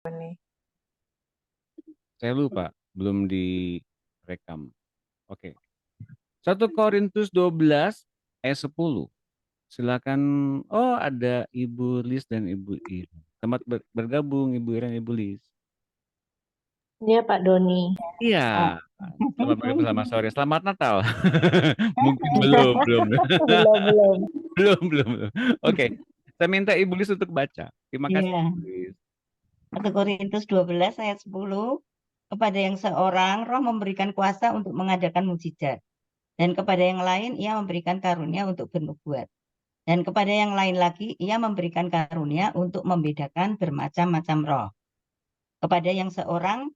nih. Saya lupa, belum direkam. Oke. 1 Korintus 12 ayat 10. Silakan. Oh, ada Ibu Lis dan Ibu Iren. Selamat bergabung Ibu Iren, Ibu Lis. Iya Pak Doni. Iya, Oh. selamat bergabung, selamat sore. Selamat Natal. Mungkin belum, belum. Belum, belum. Belum, belum, belum. Oke. Saya minta Ibu Lis untuk baca. Terima kasih, Iya, Ibu Lis. 1 Korintus 12 ayat 10. Kepada yang seorang roh memberikan kuasa untuk mengadakan mukjizat. Dan kepada yang lain ia memberikan karunia untuk bernubuat. Dan kepada yang lain lagi ia memberikan karunia untuk membedakan bermacam-macam roh. Kepada yang seorang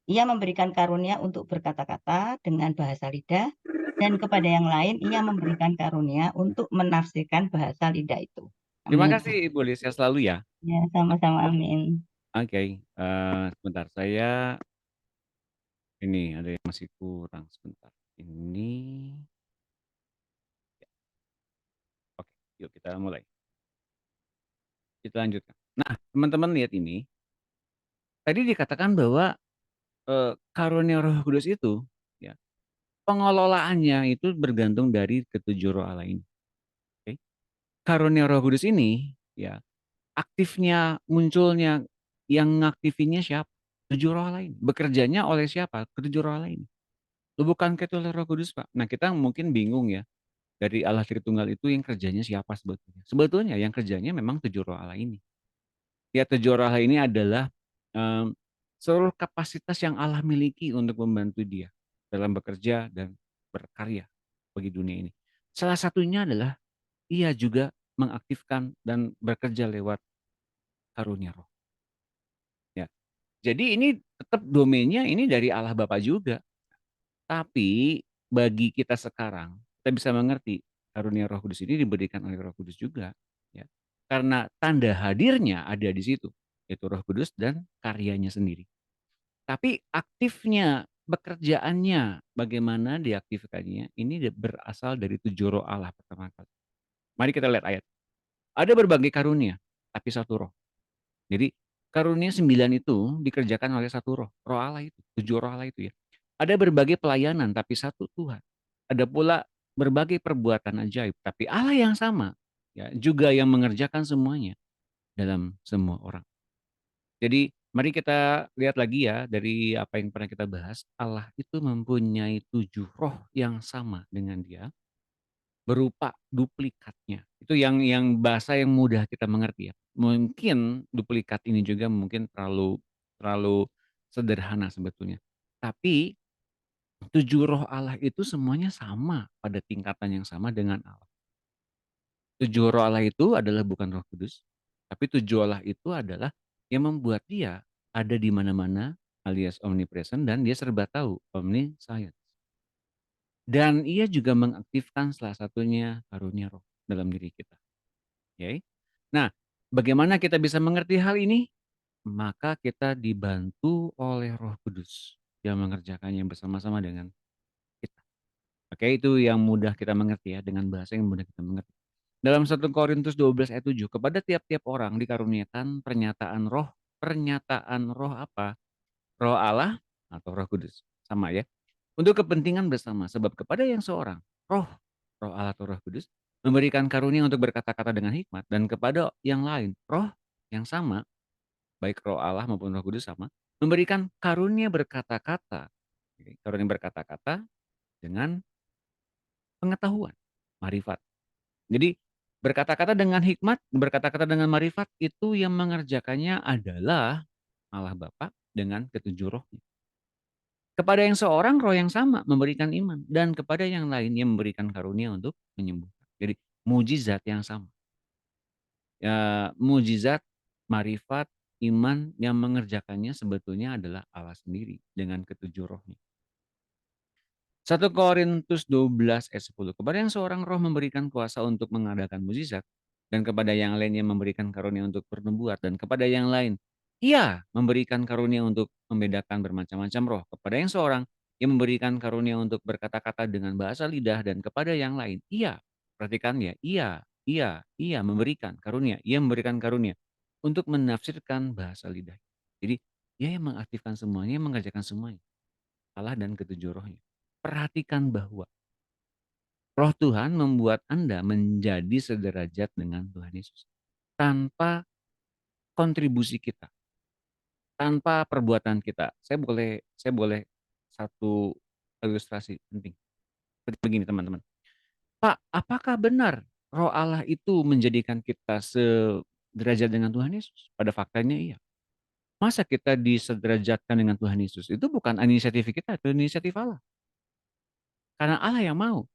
ia memberikan karunia untuk berkata-kata dengan bahasa lidah. Dan kepada yang lain ia memberikan karunia untuk menafsirkan bahasa lidah itu. Terima Amin. kasih Ibu Lis ya selalu ya. Ya, sama-sama amin. Oke, sebentar saya ini ada yang masih kurang sebentar. Ini, ya, oke, yuk kita mulai. Kita lanjutkan. Nah, teman-teman lihat ini. Tadi dikatakan bahwa karunia Roh Kudus itu, ya, pengelolaannya itu bergantung dari ketujuh roh Allah ini. Oke. Karunia Roh Kudus ini, ya, aktifnya, munculnya, yang ngaktifinnya siapa? Tujuh roh Allah ini. Bekerjanya oleh siapa? Ketujuh roh Allah ini. Lu bukan ketua oleh Roh Kudus, Pak. Nah, kita mungkin bingung ya. Dari Allah Tritunggal itu yang kerjanya siapa sebetulnya? Sebetulnya yang kerjanya memang tujuh roh Allah ini. Ya, tujuh roh Allah ini adalah em, seluruh kapasitas yang Allah miliki untuk membantu dia dalam bekerja dan berkarya bagi dunia ini. Salah satunya adalah ia juga mengaktifkan dan bekerja lewat karunia roh. Ya. Jadi ini tetap domainnya ini dari Allah Bapa juga. Tapi bagi kita sekarang, kita bisa mengerti karunia Roh Kudus ini diberikan oleh Roh Kudus juga, ya. Karena tanda hadirnya ada di situ, yaitu Roh Kudus dan karyanya sendiri. Tapi aktifnya, pekerjaannya, bagaimana diaktifkannya, ini berasal dari tujuh roh Allah pertama kali. Mari kita lihat ayat. Ada berbagai karunia, tapi satu roh. Jadi karunia 9 itu dikerjakan oleh satu roh, roh Allah itu, tujuh roh Allah itu ya. Ada berbagai pelayanan, tapi satu Tuhan. Ada pula berbagai perbuatan ajaib, tapi Allah yang sama, ya, juga yang mengerjakan semuanya dalam semua orang. Jadi mari kita lihat lagi ya dari apa yang pernah kita bahas, Allah itu mempunyai tujuh roh yang sama dengan Dia, berupa duplikatnya. Itu yang bahasa yang mudah kita mengerti ya. Mungkin duplikat ini juga mungkin terlalu terlalu sederhana sebetulnya. Tapi tujuh roh Allah itu semuanya sama pada tingkatan yang sama dengan Allah. Tujuh roh Allah itu adalah bukan Roh Kudus, tapi tujuh Allah itu adalah yang membuat dia ada di mana-mana alias omnipresent dan dia serba tahu, omniscience. Dan ia juga mengaktifkan salah satunya karunia roh dalam diri kita. Oke. Nah, bagaimana kita bisa mengerti hal ini? Maka kita dibantu oleh Roh Kudus yang mengerjakannya bersama-sama dengan kita. Oke, itu yang mudah kita mengerti ya, dengan bahasa yang mudah kita mengerti. Dalam 1 Korintus 12 ayat 7, kepada tiap-tiap orang dikaruniakan pernyataan roh apa? Roh Allah atau Roh Kudus. Sama ya. Untuk kepentingan bersama, sebab kepada yang seorang, roh, roh Allah atau Roh Kudus, memberikan karunia untuk berkata-kata dengan hikmat, dan kepada yang lain, roh yang sama, baik roh Allah maupun Roh Kudus sama, memberikan karunia berkata-kata. Oke, karunia berkata-kata dengan pengetahuan, marifat. Jadi berkata-kata dengan hikmat, berkata-kata dengan marifat itu yang mengerjakannya adalah Allah Bapa dengan ketujuh rohnya. Kepada yang seorang roh yang sama memberikan iman dan kepada yang lainnya memberikan karunia untuk menyembuhkan. Jadi mujizat yang sama. Ya, mujizat, marifat, iman yang mengerjakannya sebetulnya adalah Allah sendiri dengan ketujuh rohnya. 1 Korintus 12 ayat 10. Kepada yang seorang roh memberikan kuasa untuk mengadakan mujizat, dan kepada yang lainnya memberikan karunia untuk bernubuat, dan kepada yang lain ia memberikan karunia untuk membedakan bermacam-macam roh. Kepada yang seorang ia memberikan karunia untuk berkata-kata dengan bahasa lidah, dan kepada yang lain ia, perhatikan ya, ia memberikan karunia untuk menafsirkan bahasa lidah. Jadi dia yang mengaktifkan semuanya, yang mengerjakan semuanya. Allah dan ketujuh rohnya. Perhatikan bahwa roh Tuhan membuat Anda menjadi sederajat dengan Tuhan Yesus. Tanpa kontribusi kita, tanpa perbuatan kita. Saya boleh satu ilustrasi penting. Seperti begini teman-teman. Pak, apakah benar roh Allah itu menjadikan kita sederajat dengan Tuhan Yesus? Pada faktanya iya. Masa kita disederajatkan dengan Tuhan Yesus? Itu bukan inisiatif kita, itu inisiatif Allah. Karena Allah yang mau,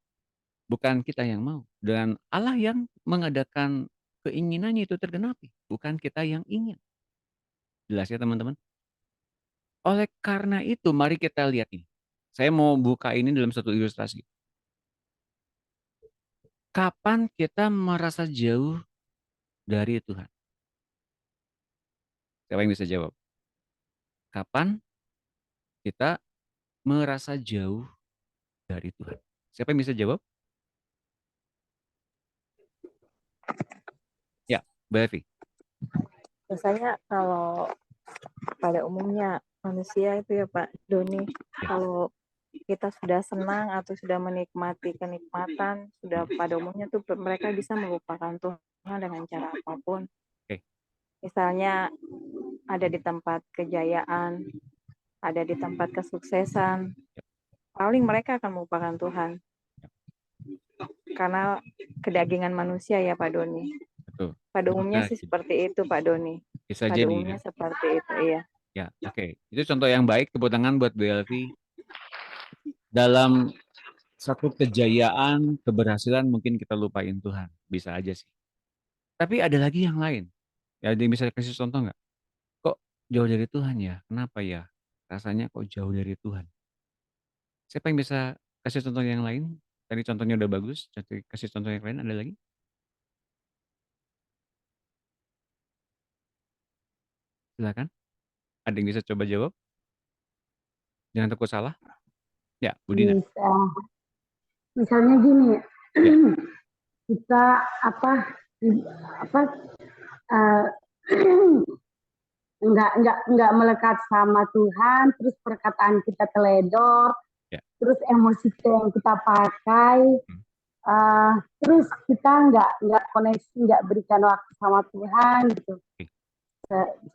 bukan kita yang mau. Dan Allah yang mengadakan keinginannya itu tergenapi, bukan kita yang ingin. Jelas ya teman-teman? Oleh karena itu, mari kita lihat ini. Saya mau buka ini dalam satu ilustrasi. Kapan kita merasa jauh dari Tuhan? Siapa yang bisa jawab? Kapan kita merasa jauh dari Tuhan? Siapa yang bisa jawab? Ya, Mbak Evi. Biasanya kalau pada umumnya manusia itu ya Pak Doni, Ya. kalau kita sudah senang atau sudah menikmati kenikmatan, sudah pada umumnya tuh mereka bisa melupakan Tuhan dengan cara apapun. Oke. Misalnya ada di tempat kejayaan, ada di tempat kesuksesan, paling mereka akan melupakan Tuhan. Karena kedagingan manusia ya Pak Doni. Betul. Pada umumnya Bisa sih jadi. seperti itu Pak Doni. Bisa Pada jadi umumnya ya. seperti itu, iya. Ya, oke. Itu contoh yang baik, tepuk tangan buat Bu Elvi. Dalam satu kejayaan, keberhasilan mungkin kita lupain Tuhan. Bisa aja sih. Tapi ada lagi yang lain. Ya, ada yang bisa kasih contoh nggak? Kok jauh dari Tuhan ya? Kenapa ya? Rasanya kok jauh dari Tuhan? Siapa yang bisa kasih contoh yang lain? Tadi contohnya udah bagus. Kasih contoh yang lain ada lagi? Silakan. Ada yang bisa coba jawab? Jangan takut salah. Ya, Bu Dina. Bisa. Misalnya gini, Ya. kita apa eh, nggak melekat sama Tuhan, terus perkataan kita teledor, Ya. terus emosi kita yang kita pakai, terus kita nggak koneksi, nggak berikan waktu sama Tuhan gitu.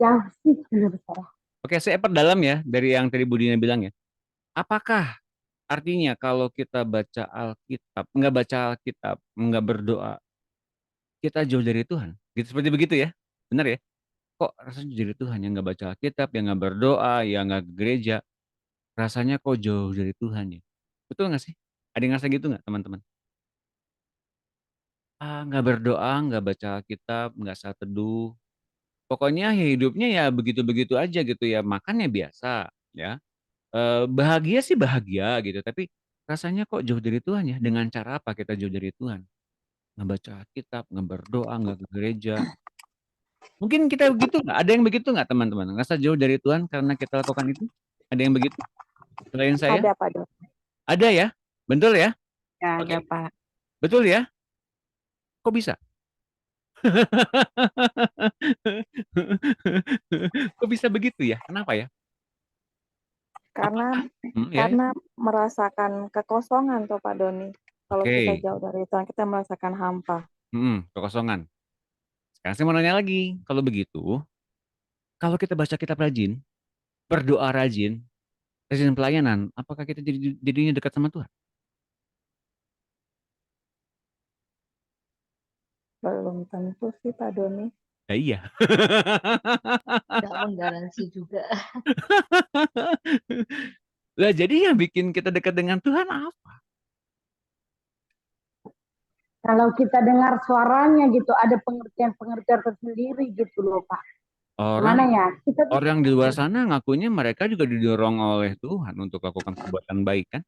Jauh sih menurut saya. Oke, saya perdalam ya dari yang tadi Bu Dina bilang ya. Apakah artinya kalau kita baca Alkitab, nggak baca Alkitab, nggak berdoa, kita jauh dari Tuhan? Gitu, seperti begitu ya? Benar ya? Kok rasanya jauh dari Tuhan, yang nggak baca Alkitab, yang nggak berdoa, yang nggak ke gereja, rasanya kok jauh dari Tuhan ya? Betul nggak sih? Ada yang ngerasa gitu nggak teman-teman? Nggak berdoa, nggak baca Alkitab, nggak saat teduh. Pokoknya ya hidupnya ya begitu-begitu aja gitu ya. Makannya biasa ya. Bahagia sih bahagia gitu. Tapi rasanya kok jauh dari Tuhan ya. Dengan cara apa kita jauh dari Tuhan? Nggak baca Alkitab, nggak berdoa, nggak ke gereja. Mungkin kita begitu nggak? Ada yang begitu nggak teman-teman? Ngerasa jauh dari Tuhan karena kita lakukan itu? Ada yang begitu? Selain saya? Ada Pak Doni. Ada ya? Betul ya? Ya, Oke. ada Pak. Betul ya? Kok bisa? Kok bisa begitu ya? Kenapa ya? Karena Ya. karena merasakan kekosongan tuh Pak Doni. Kalau kita Oke. jauh dari Tuhan, kita merasakan hampa. Kekosongan. Sekarang saya mau nanya lagi. Kalau begitu, kalau kita baca kitab rajin, berdoa rajin, rajin pelayanan, apakah kita jadinya dekat sama Tuhan? Belum tentu sih Pak Doni. Ya iya. Nggak menggaransi juga. Lah jadi yang bikin kita dekat dengan Tuhan apa? Kalau kita dengar suaranya gitu, ada pengertian-pengertian tersendiri gitu loh Pak. Gimana Orang ya? Kita orang di luar sana ngakunya mereka juga didorong oleh Tuhan untuk lakukan perbuatan baik kan?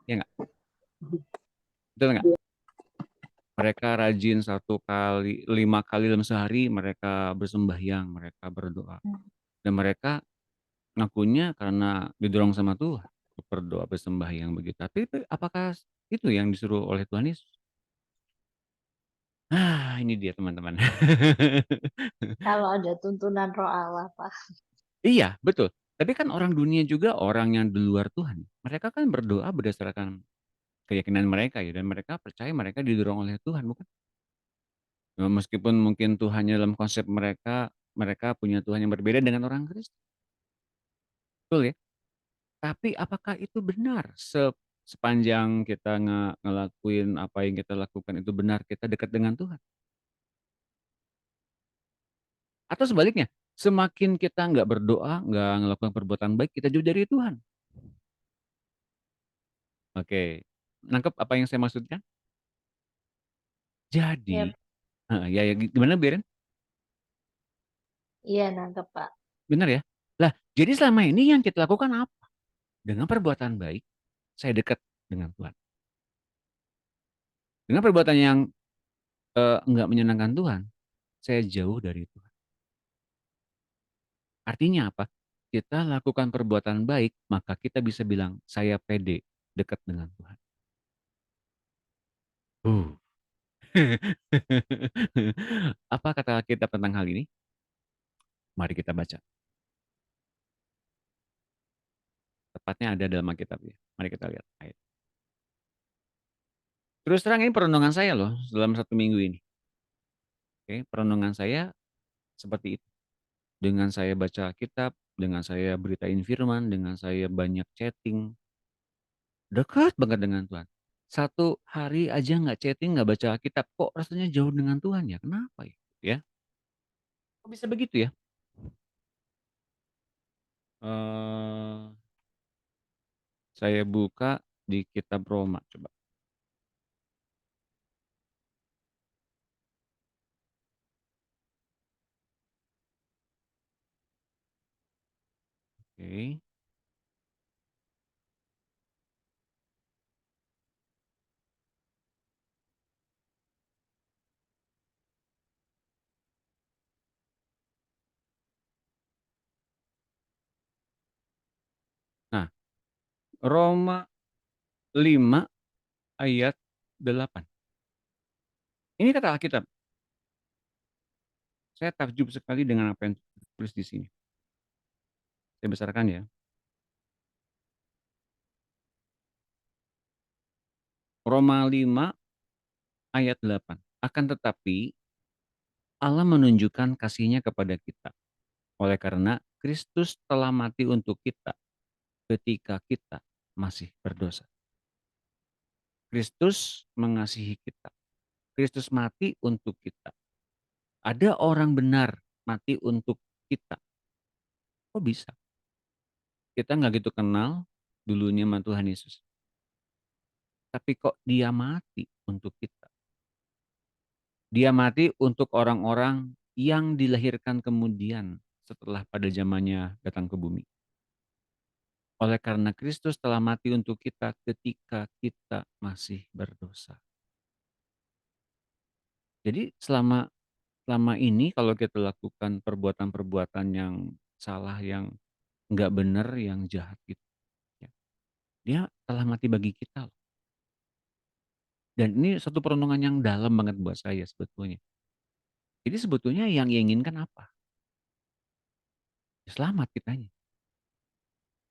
Ya nggak? Betul nggak? Mereka rajin 1 kali, 5 kali dalam sehari mereka bersembahyang, mereka berdoa. Dan mereka ngakunya karena didorong sama Tuhan untuk berdoa bersembahyang begitu. Tapi apakah itu yang disuruh oleh Tuhan Yesus? Ini dia teman-teman. Kalau ada tuntunan roh Allah, Pak. Iya, betul. Tapi kan orang dunia juga orang yang di luar Tuhan. Mereka kan berdoa berdasarkan keyakinan mereka ya, dan mereka percaya mereka didorong oleh Tuhan, bukan? Meskipun mungkin Tuhannya dalam konsep mereka, mereka punya Tuhan yang berbeda dengan orang Kristen. Betul ya? Tapi apakah itu benar sepanjang kita ngelakuin apa yang kita lakukan itu benar kita dekat dengan Tuhan? Atau sebaliknya, semakin kita nggak berdoa, nggak ngelakukan perbuatan baik, kita jauh dari Tuhan. Oke, nangkep apa yang saya maksudkan? Ya, Jadi, ya, ya gimana Biren? iya nangkep, Pak. Benar ya? Lah, jadi selama ini yang kita lakukan apa? Dengan perbuatan baik, saya dekat dengan Tuhan. Dengan perbuatan yang nggak menyenangkan Tuhan, saya jauh dari Tuhan. Artinya apa? Kita lakukan perbuatan baik, maka kita bisa bilang, saya pede dekat dengan Tuhan. Apa kata kita tentang hal ini? Mari kita baca. Tepatnya ada dalam Alkitab ya. Mari kita lihat ayat. Terus terang ini perenungan saya loh dalam 1 minggu ini. Oke, perenungan saya seperti itu. Dengan saya baca kitab, dengan saya beritain firman, dengan saya banyak chatting, dekat banget dengan Tuhan. 1 hari aja nggak chatting, nggak baca kitab, kok rasanya jauh dengan Tuhan ya? Kenapa ya? Ya, kok bisa begitu ya? Eh, saya buka di kitab Roma, coba. Oke. Nah, Roma 5 ayat 8. Ini kata Alkitab. Saya takjub sekali dengan apa yang tulis di sini. Saya besarkan ya. Roma 5 ayat 8. Akan tetapi Allah menunjukkan kasih-Nya kepada kita. Oleh karena Kristus telah mati untuk kita ketika kita masih berdosa. Kristus mengasihi kita. Kristus mati untuk kita. Ada orang benar mati untuk kita. Kok bisa? Kita nggak gitu kenal dulunya sama Tuhan Yesus. Tapi kok dia mati untuk kita? Dia mati untuk orang-orang yang dilahirkan kemudian setelah pada zamannya datang ke bumi. Oleh karena Kristus telah mati untuk kita ketika kita masih berdosa. Jadi selama ini kalau kita lakukan perbuatan-perbuatan yang salah, yang nggak benar, yang jahat gitu, ya, dia telah mati bagi kita loh. Dan ini satu perenungan yang dalam banget buat saya sebetulnya. Jadi sebetulnya yang diinginkan apa? Ya, selamat kitanya.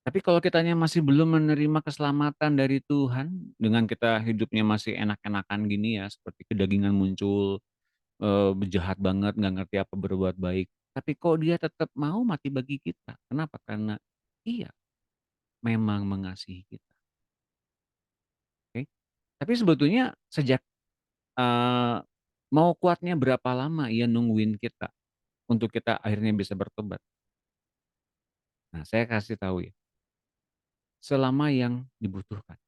Tapi kalau kitanya masih belum menerima keselamatan dari Tuhan, dengan kita hidupnya masih enak-enakan gini ya, seperti kedagingan muncul, jahat banget, nggak ngerti apa berbuat baik. Tapi kok dia tetap mau mati bagi kita? Kenapa? Karena iya, memang mengasihi kita. Oke. Tapi sebetulnya sejak eee, mau kuatnya berapa lama ia nungguin kita untuk kita akhirnya bisa bertobat? Nah, saya kasih tahu ya, selama yang dibutuhkan.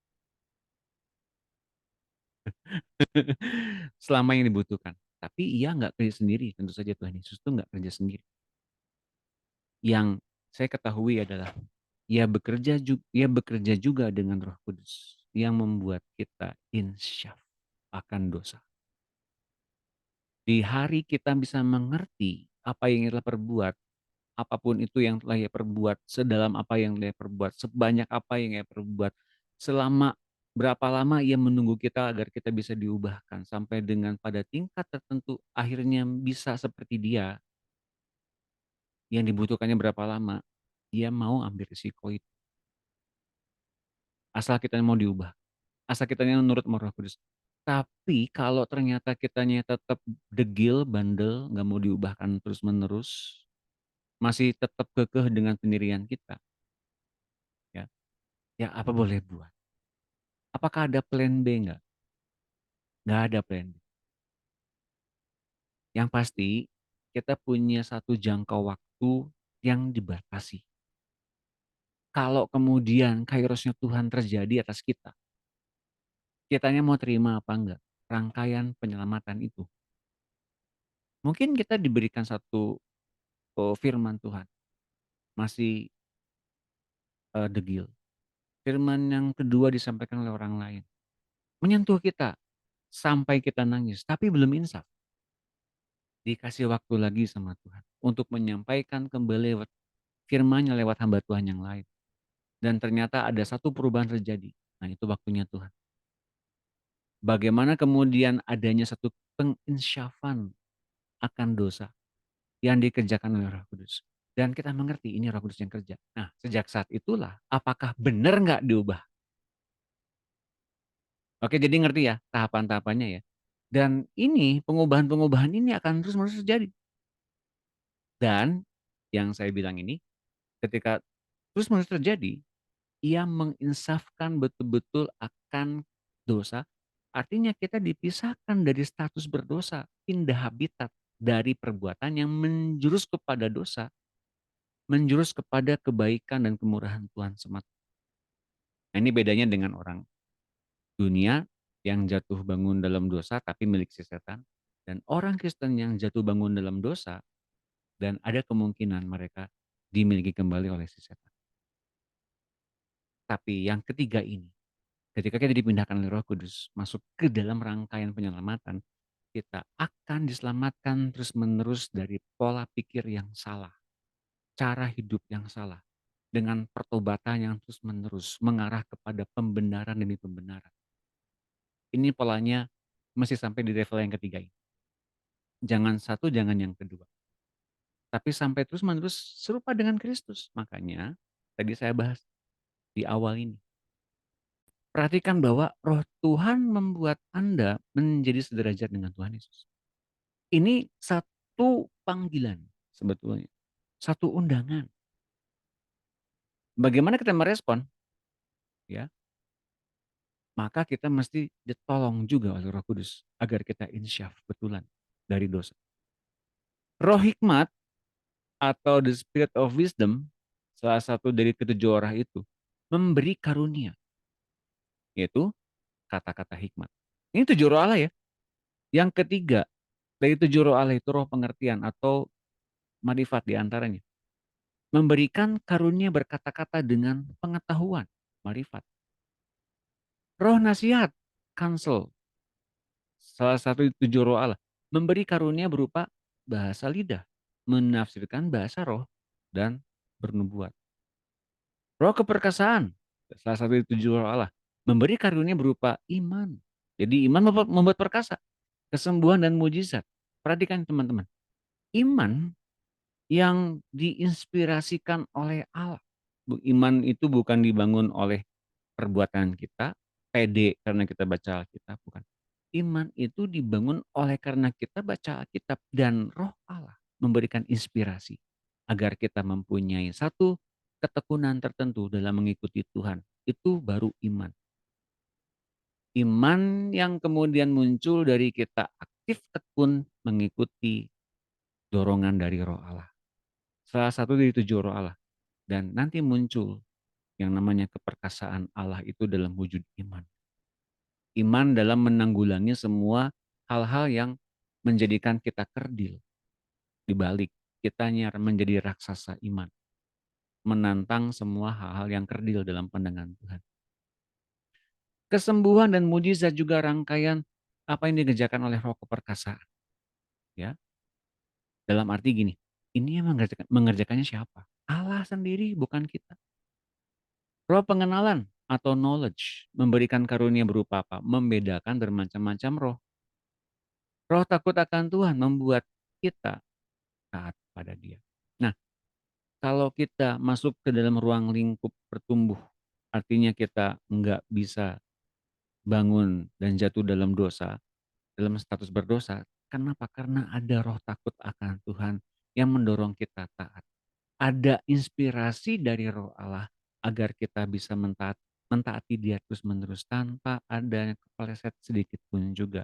Selama yang dibutuhkan. Tapi ia nggak kerja sendiri, tentu saja Tuhan Yesus itu nggak kerja sendiri. Yang saya ketahui adalah ia bekerja juga dengan Roh Kudus yang membuat kita insyaf akan dosa. Di hari kita bisa mengerti apa yang ia telah perbuat, apapun itu yang telah ia perbuat, sedalam apa yang ia perbuat, sebanyak apa yang ia perbuat, selama Berapa lama Ia menunggu kita agar kita bisa diubahkan sampai dengan pada tingkat tertentu akhirnya bisa seperti Dia, yang dibutuhkannya berapa lama, Dia mau ambil risiko itu. Asal kita mau diubah, asal kitanya nurut sama Roh Kudus. Tapi kalau ternyata kitanya tetap degil, bandel, nggak mau diubahkan terus-menerus, masih tetap kekeh dengan pendirian kita, ya, ya apa boleh buat? Apakah ada plan B nggak? Nggak ada plan B. Yang pasti kita punya satu jangka waktu yang dibatasi. Kalau kemudian kairosnya Tuhan terjadi atas kita, kitanya mau terima apa enggak rangkaian penyelamatan itu. Mungkin kita diberikan satu firman Tuhan, masih degil. Firman yang kedua disampaikan oleh orang lain, menyentuh kita sampai kita nangis, tapi belum insaf. Dikasih waktu lagi sama Tuhan untuk menyampaikan kembali lewat firman-Nya lewat hamba Tuhan yang lain. Dan ternyata ada satu perubahan terjadi. Nah, itu waktunya Tuhan. Bagaimana kemudian adanya satu penginsyafan akan dosa yang dikerjakan oleh Roh Kudus. Dan kita mengerti ini Roh Kudus yang kerja. Nah, sejak saat itulah apakah benar nggak diubah? Oke, jadi ngerti ya tahapan-tahapannya ya. Dan ini pengubahan-pengubahan ini akan terus-menerus terjadi. Dan yang saya bilang ini ketika terus-menerus terjadi, Ia menginsafkan betul-betul akan dosa. Artinya kita dipisahkan dari status berdosa, pindah habitat dari perbuatan yang menjurus kepada dosa, menjurus kepada kebaikan dan kemurahan Tuhan semata. Nah, ini bedanya dengan orang dunia yang jatuh bangun dalam dosa tapi milik si setan, dan orang Kristen yang jatuh bangun dalam dosa dan ada kemungkinan mereka dimiliki kembali oleh si setan. Tapi yang ketiga ini, ketika kita dipindahkan oleh Roh Kudus masuk ke dalam rangkaian penyelamatan, kita akan diselamatkan terus-menerus dari pola pikir yang salah, cara hidup yang salah, dengan pertobatan yang terus-menerus mengarah kepada pembenaran demi pembenaran. Ini polanya mesti sampai di level yang ketiga ini. Jangan satu, jangan yang kedua. Tapi sampai terus-menerus serupa dengan Kristus. Makanya tadi saya bahas di awal ini. Perhatikan bahwa Roh Tuhan membuat Anda menjadi sederajat dengan Tuhan Yesus. Ini satu panggilan sebetulnya, satu undangan. Bagaimana kita merespon? Ya, maka kita mesti ditolong juga oleh Roh Kudus agar kita insyaf betulan dari dosa. Roh hikmat atau the spirit of wisdom, salah satu dari ketujuh roh itu, memberi karunia, yaitu kata-kata hikmat. Ini tujuh roh Allah ya. Yang ketiga, dari tujuh roh Allah itu roh pengertian atau marifat diantaranya. Memberikan karunia berkata-kata dengan pengetahuan, marifat. Roh nasihat, counsel, salah satu tujuh roh Allah. Memberi karunia berupa bahasa lidah, menafsirkan bahasa roh, dan bernubuat. Roh keperkasaan, salah satu tujuh roh Allah. Memberi karunia berupa iman. Jadi iman membuat perkasa. Kesembuhan dan mujizat. Perhatikan teman-teman. Iman yang diinspirasikan oleh Allah. Iman itu bukan dibangun oleh perbuatan kita, pede karena kita baca Alkitab, bukan. Iman itu dibangun oleh karena kita baca Alkitab dan Roh Allah memberikan inspirasi agar kita mempunyai satu ketekunan tertentu dalam mengikuti Tuhan. Itu baru iman. Iman yang kemudian muncul dari kita aktif tekun mengikuti dorongan dari Roh Allah. Salah satu dari tujuh roh Allah. Dan nanti muncul yang namanya keperkasaan Allah itu dalam wujud iman. Iman dalam menanggulangi semua hal-hal yang menjadikan kita kerdil. Dibalik, kitanya menjadi raksasa iman. Menantang semua hal-hal yang kerdil dalam pandangan Tuhan. Kesembuhan dan mujizat juga rangkaian apa yang dikerjakan oleh roh keperkasaan. Ya, dalam arti gini, ini yang mengerjakannya siapa? Allah sendiri, bukan kita. Roh pengenalan, atau knowledge, memberikan karunia berupa apa? Membedakan bermacam-macam roh. Roh takut akan Tuhan membuat kita taat pada Dia. Nah, kalau kita masuk ke dalam ruang lingkup bertumbuh, artinya kita nggak bisa bangun dan jatuh dalam dosa, dalam status berdosa. Kenapa? Karena ada roh takut akan Tuhan yang mendorong kita taat. Ada inspirasi dari roh Allah agar kita bisa mentaati Dia terus-menerus tanpa ada kepleset sedikit pun juga.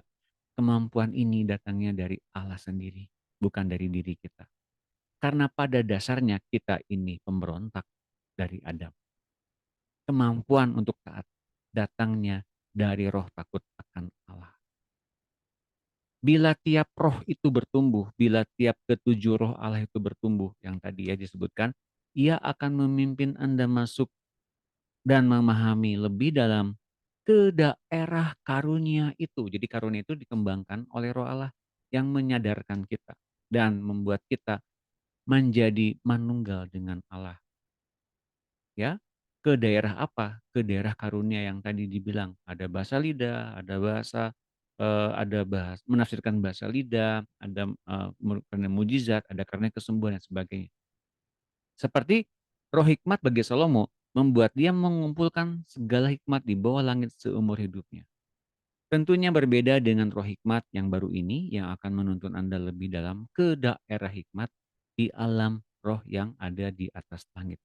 Kemampuan ini datangnya dari Allah sendiri, bukan dari diri kita. Karena pada dasarnya kita ini pemberontak dari Adam. Kemampuan untuk taat datangnya dari roh takut akan Allah. Bila tiap roh itu bertumbuh, bila tiap ketujuh roh Allah itu bertumbuh, yang tadi ya disebutkan, Ia akan memimpin Anda masuk dan memahami lebih dalam ke daerah karunia itu. Jadi karunia itu dikembangkan oleh roh Allah yang menyadarkan kita dan membuat kita menjadi manunggal dengan Allah. Ya, ke daerah apa? Ke daerah karunia yang tadi dibilang ada bahasa lidah, ada menafsirkan bahasa lidah, ada karena mujizat, ada karena kesembuhan dan sebagainya. Seperti roh hikmat bagi Salomo membuat dia mengumpulkan segala hikmat di bawah langit seumur hidupnya. Tentunya berbeda dengan roh hikmat yang baru ini yang akan menuntun Anda lebih dalam ke daerah hikmat di alam roh yang ada di atas langit.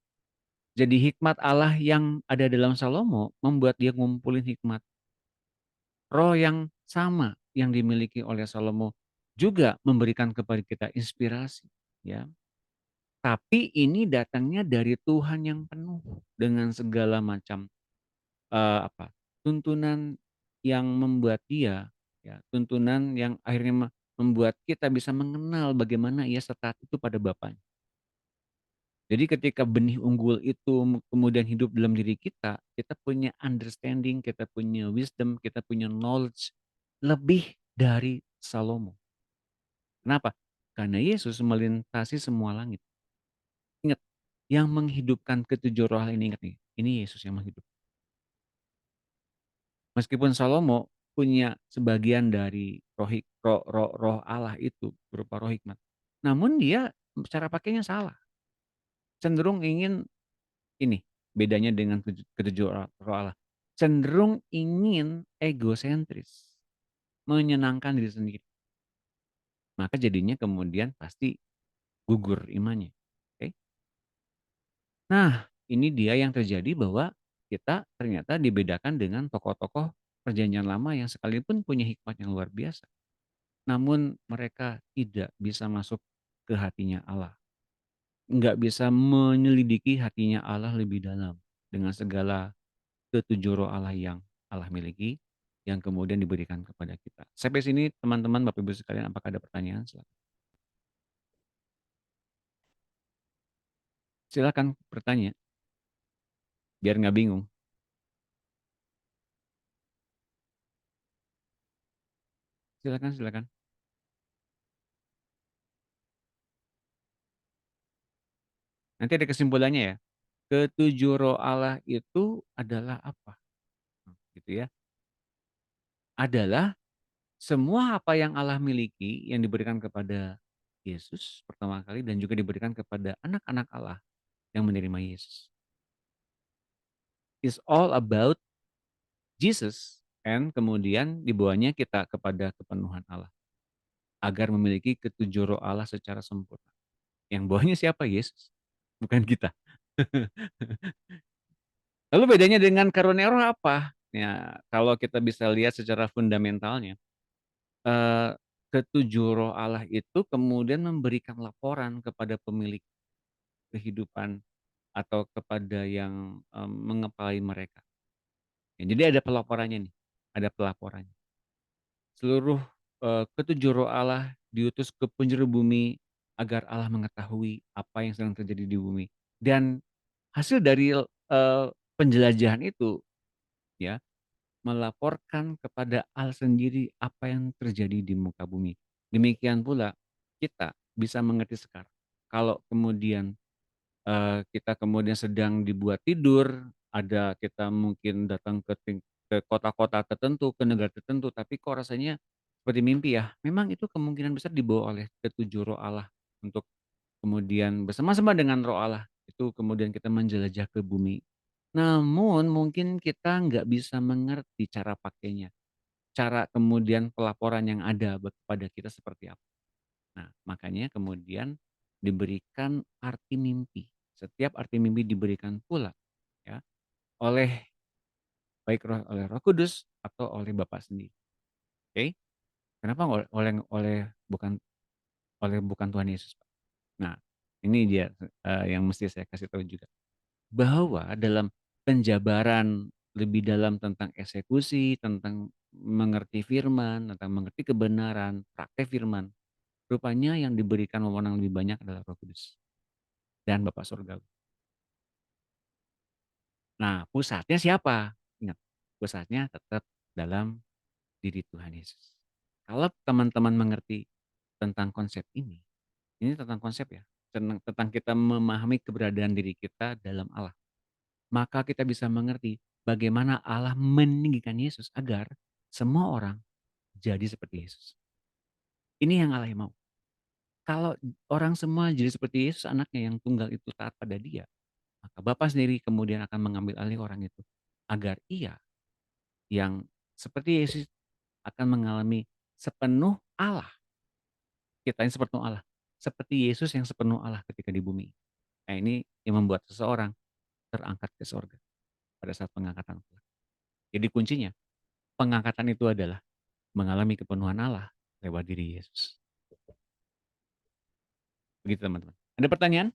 Jadi hikmat Allah yang ada dalam Salomo membuat dia ngumpulin hikmat. Roh yang sama yang dimiliki oleh Salomo juga memberikan kepada kita inspirasi, ya. Tapi ini datangnya dari Tuhan yang penuh dengan segala macam tuntunan yang membuat dia, ya, tuntunan yang akhirnya membuat kita bisa mengenal bagaimana ia setaat itu pada Bapaknya. Jadi ketika benih unggul itu kemudian hidup dalam diri kita, kita punya understanding, kita punya wisdom, kita punya knowledge lebih dari Salomo. Kenapa? Karena Yesus melintasi semua langit. Ingat, yang menghidupkan ketujuh roh ini, ingat nih, ini Yesus yang menghidupkan. Meskipun Salomo punya sebagian dari roh Allah itu berupa roh hikmat. Namun dia cara pakainya salah. Cenderung ingin ini bedanya dengan ketujuh roh Allah. Cenderung ingin egosentris, menyenangkan diri sendiri. Maka jadinya kemudian pasti gugur imannya. Oke? Nah, ini dia yang terjadi bahwa kita ternyata dibedakan dengan tokoh-tokoh perjanjian lama yang sekalipun punya hikmat yang luar biasa. Namun mereka tidak bisa masuk ke hatinya Allah. Nggak bisa menyelidiki hatinya Allah lebih dalam dengan segala ketujuh roh Allah yang Allah miliki yang kemudian diberikan kepada kita. Sampai sini teman-teman Bapak Ibu sekalian, apakah ada pertanyaan? Silakan bertanya biar nggak bingung. Silakan. Nanti ada kesimpulannya ya. Ketujuh roh Allah itu adalah apa? Gitu ya. Adalah semua apa yang Allah miliki yang diberikan kepada Yesus pertama kali dan juga diberikan kepada anak-anak Allah yang menerima Yesus. It's all about Jesus and kemudian dibawanya kita kepada kepenuhan Allah agar memiliki ketujuh roh Allah secara sempurna. Yang bawahnya siapa? Yesus, bukan kita. Lalu bedanya dengan karunia roh apa? Ya, kalau kita bisa lihat secara fundamentalnya, eh, ketujuh roh Allah itu kemudian memberikan laporan kepada pemilik kehidupan atau kepada yang mengepalai mereka. Ya, jadi ada pelaporannya nih, ada pelaporannya. Seluruh ketujuh roh Allah diutus ke penjuru bumi agar Allah mengetahui apa yang sedang terjadi di bumi. Dan hasil dari penjelajahan itu, ya, melaporkan kepada Allah sendiri apa yang terjadi di muka bumi. Demikian pula kita bisa mengerti sekarang. Kalau kemudian kita kemudian sedang dibuat tidur ada kita mungkin datang ke kota-kota tertentu, ke negara tertentu, tapi kok rasanya seperti mimpi ya. Memang itu kemungkinan besar dibawa oleh ketujuh roh Allah untuk kemudian bersama-sama dengan roh Allah itu kemudian kita menjelajah ke bumi. Namun mungkin kita nggak bisa mengerti cara pakainya, cara kemudian pelaporan yang ada kepada kita seperti apa. Nah, makanya kemudian diberikan arti mimpi. Setiap arti mimpi diberikan pula ya oleh baik oleh Roh Kudus atau oleh Bapa sendiri. Oke? Kenapa bukan Tuhan Yesus, Pak? Nah, ini dia yang mesti saya kasih tahu juga. Bahwa dalam penjabaran lebih dalam tentang eksekusi, tentang mengerti firman, tentang mengerti kebenaran, praktek firman, rupanya yang diberikan wewenang lebih banyak adalah Roh Kudus dan Bapa Surgawi. Nah, pusatnya siapa? Ingat, pusatnya tetap dalam diri Tuhan Yesus. Kalau teman-teman mengerti tentang konsep ini tentang konsep ya, tentang kita memahami keberadaan diri kita dalam Allah. Maka kita bisa mengerti bagaimana Allah meninggikan Yesus agar semua orang jadi seperti Yesus. Ini yang Allah mau. Kalau orang semua jadi seperti Yesus, anaknya yang tunggal itu taat pada dia, maka Bapa sendiri kemudian akan mengambil alih orang itu agar ia yang seperti Yesus akan mengalami sepenuh Allah. Kita yang sepenuh Allah. Seperti Yesus yang sepenuh Allah ketika di bumi. Nah, ini yang membuat seseorang terangkat ke surga pada saat pengangkatan. Jadi kuncinya, pengangkatan itu adalah mengalami kepenuhan Allah lewat diri Yesus. Begitu teman-teman. Ada pertanyaan?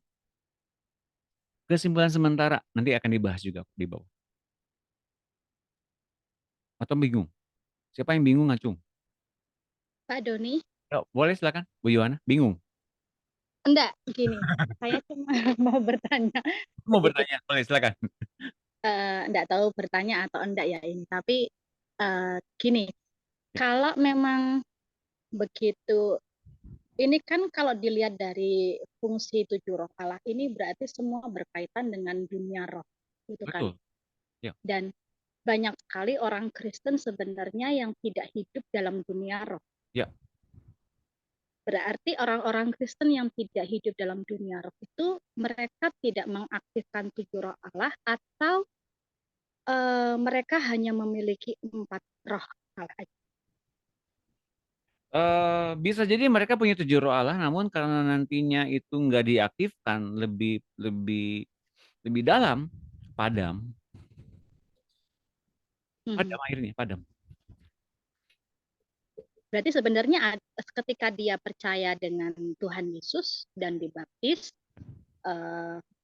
Kesimpulan sementara nanti akan dibahas juga di bawah. Atau bingung? Siapa yang bingung ngacung? Pak Doni, Boleh silakan. Bu Yohana, bingung? enggak, gini, saya cuma mau bertanya Mau sedikit. bertanya? Boleh silakan. Enggak tahu bertanya atau enggak ya ini, tapi gini, kalau memang begitu, ini kan kalau dilihat dari fungsi tujuh roh Allah ini berarti semua berkaitan dengan dunia roh, gitu kan? Betul. Ya. Dan banyak sekali orang Kristen sebenarnya yang tidak hidup dalam dunia roh. Ya. Berarti orang-orang Kristen yang tidak hidup dalam dunia roh itu mereka tidak mengaktifkan tujuh roh Allah atau mereka hanya memiliki 4 roh Allah aja. Bisa jadi mereka punya 7 roh Allah, namun karena nantinya itu nggak diaktifkan lebih dalam, padam akhirnya, padam. Berarti sebenarnya ketika dia percaya dengan Tuhan Yesus dan dibaptis,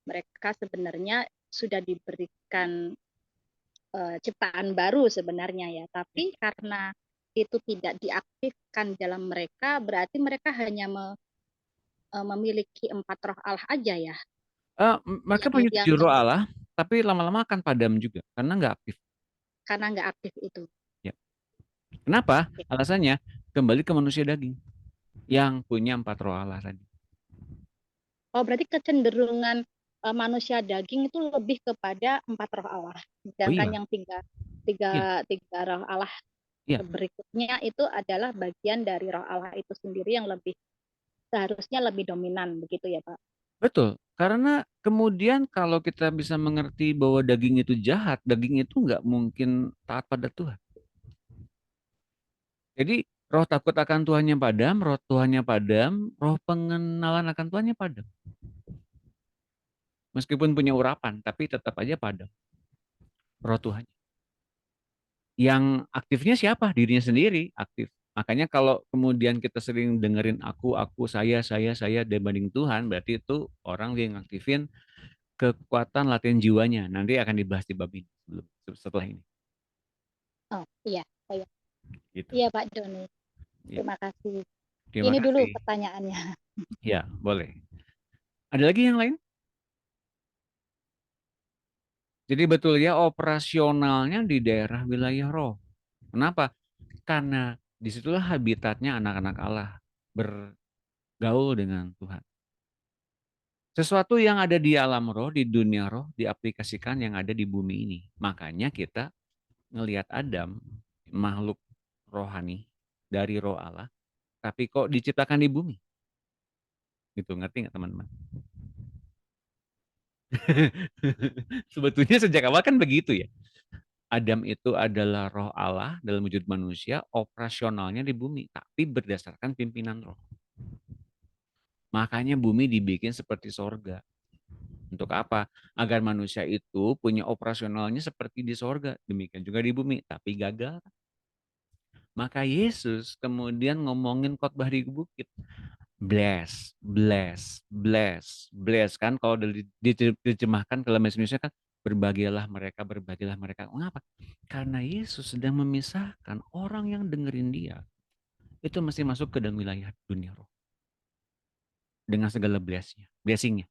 mereka sebenarnya sudah diberikan ciptaan baru sebenarnya ya. Tapi karena itu tidak diaktifkan dalam mereka, berarti mereka hanya memiliki 4 roh Allah aja ya. Mereka punya 7 roh Allah, tapi lama-lama akan padam juga karena nggak aktif. Karena nggak aktif itu. Ya. Kenapa? Alasannya kembali ke manusia daging yang punya 4 roh Allah tadi. Oh, berarti kecenderungan manusia daging itu lebih kepada 4 roh Allah. Sedangkan yang tiga roh Allah berikutnya itu adalah bagian dari roh Allah itu sendiri yang seharusnya lebih dominan, begitu ya Pak? Betul, karena kemudian kalau kita bisa mengerti bahwa daging itu jahat, daging itu nggak mungkin taat pada Tuhan. Jadi roh takut akan Tuhannya padam, roh Tuhannya padam, roh pengenalan akan Tuhannya padam. Meskipun punya urapan, tapi tetap aja padam. Roh Tuhannya. Yang aktifnya siapa? Dirinya sendiri aktif. Makanya kalau kemudian kita sering dengerin aku, saya dibanding Tuhan, berarti itu orang yang aktifin kekuatan latihan jiwanya. Nanti akan dibahas di bab ini setelah ini. Oh iya, Gitu. Iya Pak Doni. Ya. Terima kasih. Terima ini kasih. dulu pertanyaannya. Ya, boleh. Ada lagi yang lain? Jadi betul ya operasionalnya di daerah wilayah roh. Kenapa? Karena disitulah habitatnya anak-anak Allah bergaul dengan Tuhan. Sesuatu yang ada di alam roh, di dunia roh, diaplikasikan yang ada di bumi ini. Makanya kita ngelihat Adam, makhluk rohani dari roh Allah, tapi kok diciptakan di bumi? Gitu, ngerti nggak teman-teman? Sebetulnya sejak awal kan begitu ya. Adam itu adalah roh Allah dalam wujud manusia, operasionalnya di bumi, tapi berdasarkan pimpinan roh. Makanya bumi dibikin seperti sorga. Untuk apa? Agar manusia itu punya operasionalnya seperti di sorga. Demikian juga di bumi, tapi gagal. Maka Yesus kemudian ngomongin khotbah di bukit. Bless, bless, bless, bless. Kan kalau diterjemahkan ke dalam bahasa Indonesia kan berbahagialah mereka. Mengapa? Karena Yesus sedang memisahkan orang yang dengerin dia. Itu mesti masuk ke dalam wilayah dunia roh. Dengan segala blessingnya.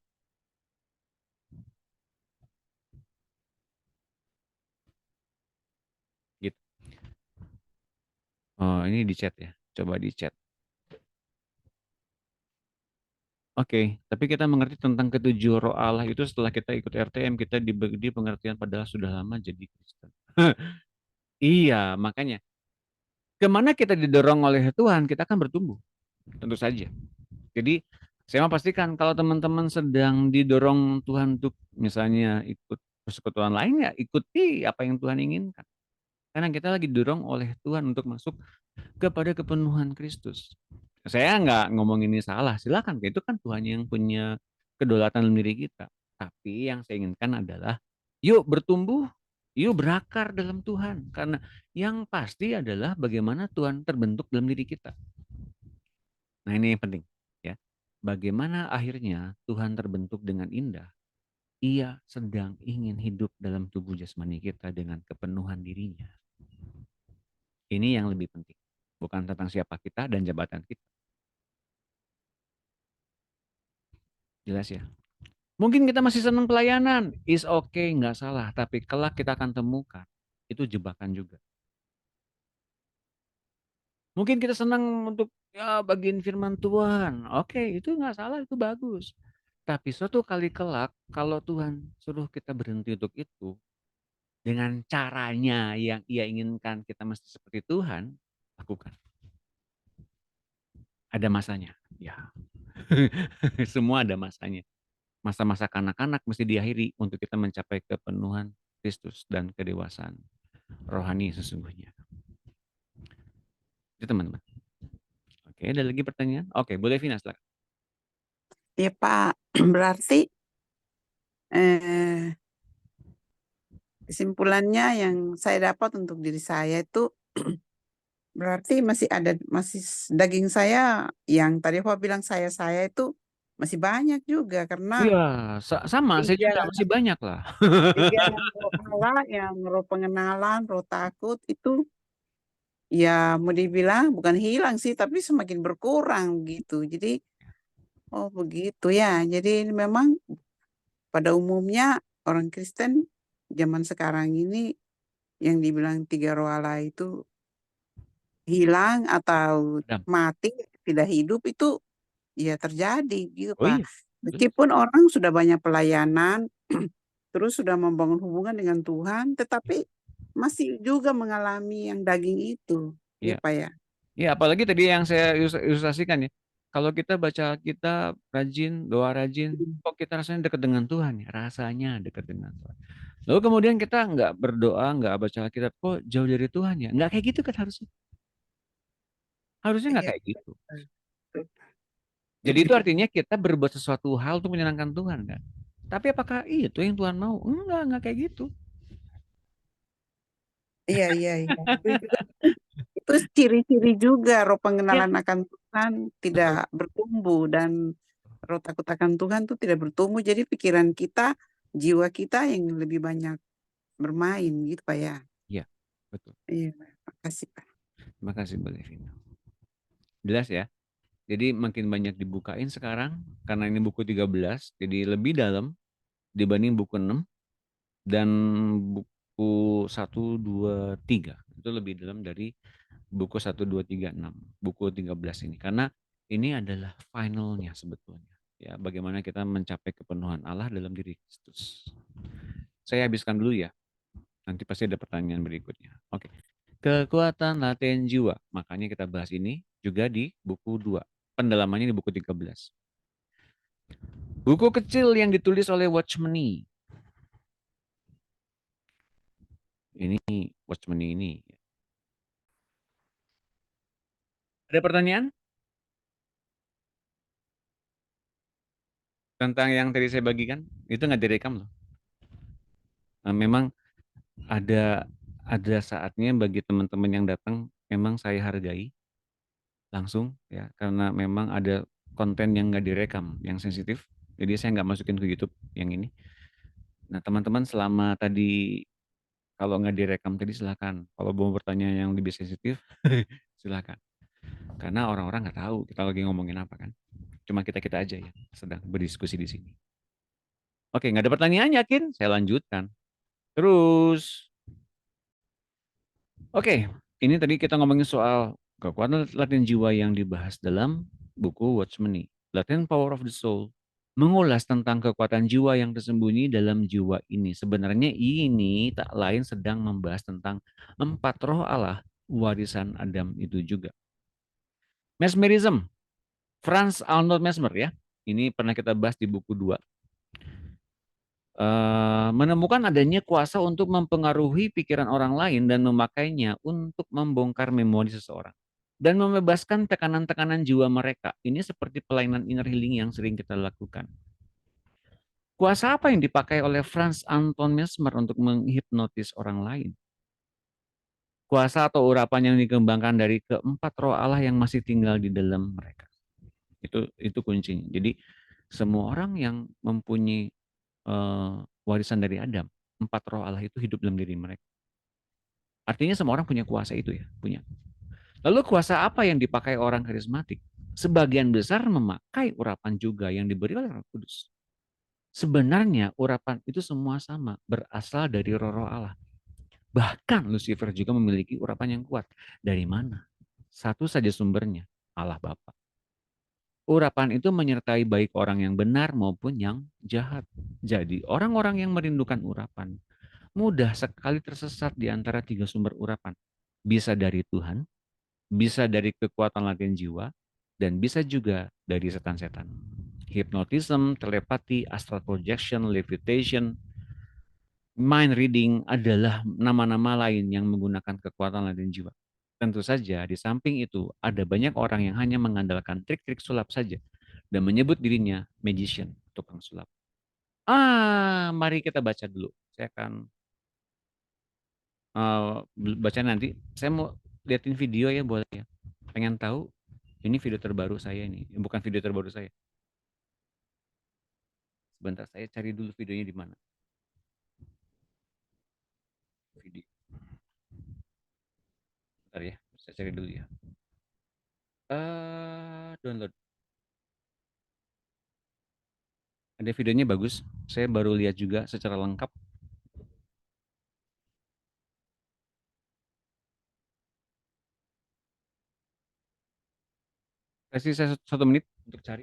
Gitu. Oh, ini di chat ya. Coba di chat. Oke, tapi kita mengerti tentang ketujuh roh Allah itu setelah kita ikut RTM, kita diberi pengertian padahal sudah lama jadi Kristen. Iya, makanya kemana kita didorong oleh Tuhan, kita akan bertumbuh, tentu saja. Jadi saya mau pastikan kalau teman-teman sedang didorong Tuhan untuk misalnya ikut persekutuan lain, ya ikuti apa yang Tuhan inginkan. Karena kita lagi didorong oleh Tuhan untuk masuk kepada kepenuhan Kristus. Saya nggak ngomong ini salah, silakan. Itu kan Tuhan yang punya kedaulatan dalam diri kita. Tapi yang saya inginkan adalah yuk bertumbuh, yuk berakar dalam Tuhan. Karena yang pasti adalah bagaimana Tuhan terbentuk dalam diri kita. Nah ini yang penting. Ya. Bagaimana akhirnya Tuhan terbentuk dengan indah. Ia sedang ingin hidup dalam tubuh jasmani kita dengan kepenuhan dirinya. Ini yang lebih penting. Bukan tentang siapa kita dan jabatan kita. Jelas ya? Mungkin kita masih senang pelayanan. Is okay, nggak salah. Tapi kelak kita akan temukan. Itu jebakan juga. Mungkin kita senang untuk ya bagian firman Tuhan. Oke, itu nggak salah, itu bagus. Tapi suatu kali kelak, kalau Tuhan suruh kita berhenti untuk itu, dengan caranya yang ia inginkan kita mesti seperti Tuhan, lakukan. Ada masanya. Ya. Semua ada masanya. Masa-masa kanak-kanak mesti diakhiri untuk kita mencapai kepenuhan Kristus dan kedewasaan rohani sesungguhnya. Itu teman-teman. Oke, ada lagi pertanyaan? Oke, boleh Vina, silakan. Ya Pak, berarti kesimpulannya yang saya dapat untuk diri saya itu berarti masih daging saya yang tadi Pak bilang saya itu masih banyak juga karena Iya, sama, saya tiga, juga masih banyak lah. tiga roh Allah yang roh pengenalan, roh takut itu ya mau dibilang bukan hilang sih, tapi semakin berkurang gitu. Jadi, oh begitu ya. Jadi ini memang pada umumnya orang Kristen zaman sekarang ini yang dibilang tiga roh Allah itu hilang atau Adam. mati, tidak hidup itu ya terjadi gitu Oh Pak. iya, betul. Meskipun orang sudah banyak pelayanan, terus sudah membangun hubungan dengan Tuhan, tetapi masih juga mengalami yang daging itu, ya Iya. Pak ya. Ya, apalagi tadi yang saya ilustrasikan ya. Kalau kita baca kita rajin, doa rajin, kok kita rasanya dekat dengan Tuhan ya? Rasanya dekat dengan Tuhan. Lalu kemudian kita nggak berdoa, nggak baca Alkitab, kok jauh dari Tuhan ya? Nggak kayak gitu kan harusnya. Harusnya nggak Iya. kayak gitu. Jadi itu artinya kita berbuat sesuatu hal untuk menyenangkan Tuhan kan? Tapi apakah itu yang Tuhan mau? Enggak kayak gitu. Iya. Itu ciri-ciri juga roh Ya. pengenalan akan Tuhan tidak bertumbuh dan roh takut akan Tuhan itu tidak bertumbuh. Jadi pikiran kita, jiwa kita yang lebih banyak bermain gitu Pak ya. Iya, betul. Iya, makasih Pak. Terima kasih Mbak Levina. Jelas ya? Jadi makin banyak dibukain sekarang karena ini buku 13, jadi lebih dalam dibanding buku 6 dan buku 1, 2, 3. Itu lebih dalam dari buku 1, 2, 3, 6. Buku 13 ini. Karena ini adalah finalnya sebetulnya. ya bagaimana kita mencapai kepenuhan Allah dalam diri Kristus. Saya habiskan dulu ya. Nanti pasti ada pertanyaan berikutnya. Oke. Kekuatan laten jiwa. Makanya kita bahas ini juga di buku 2. Pendalamannya di buku 13. Buku kecil yang ditulis oleh Watchman Nee. Ini Watchman Nee ini. Ada pertanyaan? Tentang yang tadi saya bagikan? Itu nggak direkam loh. Nah, memang ada saatnya bagi teman-teman yang datang memang saya hargai langsung ya karena memang ada konten yang nggak direkam yang sensitif jadi saya nggak masukin ke YouTube yang ini. Nah teman-teman selama tadi kalau nggak direkam tadi silakan kalau mau bertanya yang lebih sensitif silakan karena orang-orang nggak tahu kita lagi ngomongin apa kan cuma kita aja ya sedang berdiskusi di sini. Oke nggak ada pertanyaan yakin saya lanjutkan terus. Oke, ini tadi kita ngomongin soal kekuatan latihan jiwa yang dibahas dalam buku Watchman Nee. Latent Power of the Soul mengulas tentang kekuatan jiwa yang tersembunyi dalam jiwa ini. Sebenarnya ini tak lain sedang membahas tentang 4 roh Allah, warisan Adam itu juga. Mesmerism, Franz Arnold Mesmer ya. Ini pernah kita bahas di buku 2. Menemukan adanya kuasa untuk mempengaruhi pikiran orang lain dan memakainya untuk membongkar memori seseorang dan membebaskan tekanan-tekanan jiwa mereka. Ini seperti pelayanan inner healing yang sering kita lakukan. Kuasa apa yang dipakai oleh Franz Anton Mesmer untuk menghipnotis orang lain? Kuasa atau urapan yang dikembangkan dari keempat roh Allah yang masih tinggal di dalam mereka. Itu kuncinya. Jadi semua orang yang mempunyai warisan dari Adam, 4 roh Allah itu hidup dalam diri mereka. Artinya semua orang punya kuasa itu ya, punya. Lalu kuasa apa yang dipakai orang karismatik? Sebagian besar memakai urapan juga yang diberi oleh Roh Kudus. Sebenarnya urapan itu semua sama, berasal dari roh-roh Allah. Bahkan Lucifer juga memiliki urapan yang kuat. Dari mana? Satu saja sumbernya, Allah Bapa. Urapan itu menyertai baik orang yang benar maupun yang jahat. Jadi orang-orang yang merindukan urapan mudah sekali tersesat di antara 3 sumber urapan. Bisa dari Tuhan, bisa dari kekuatan latihan jiwa, dan bisa juga dari setan-setan. Hypnotism, telepati, astral projection, levitation, mind reading adalah nama-nama lain yang menggunakan kekuatan latihan jiwa. Tentu saja di samping itu ada banyak orang yang hanya mengandalkan trik-trik sulap saja dan menyebut dirinya magician, tukang sulap. Mari kita baca dulu. Saya akan baca nanti. Saya mau liatin video ya boleh ya. Pengen tahu ini video terbaru saya ini, bukan video terbaru saya. Sebentar saya cari dulu videonya di mana. Video. Bentar ya, saya cari dulu ya. Download. Ada videonya bagus. Saya baru lihat juga secara lengkap. Kasih saya 1 menit untuk cari.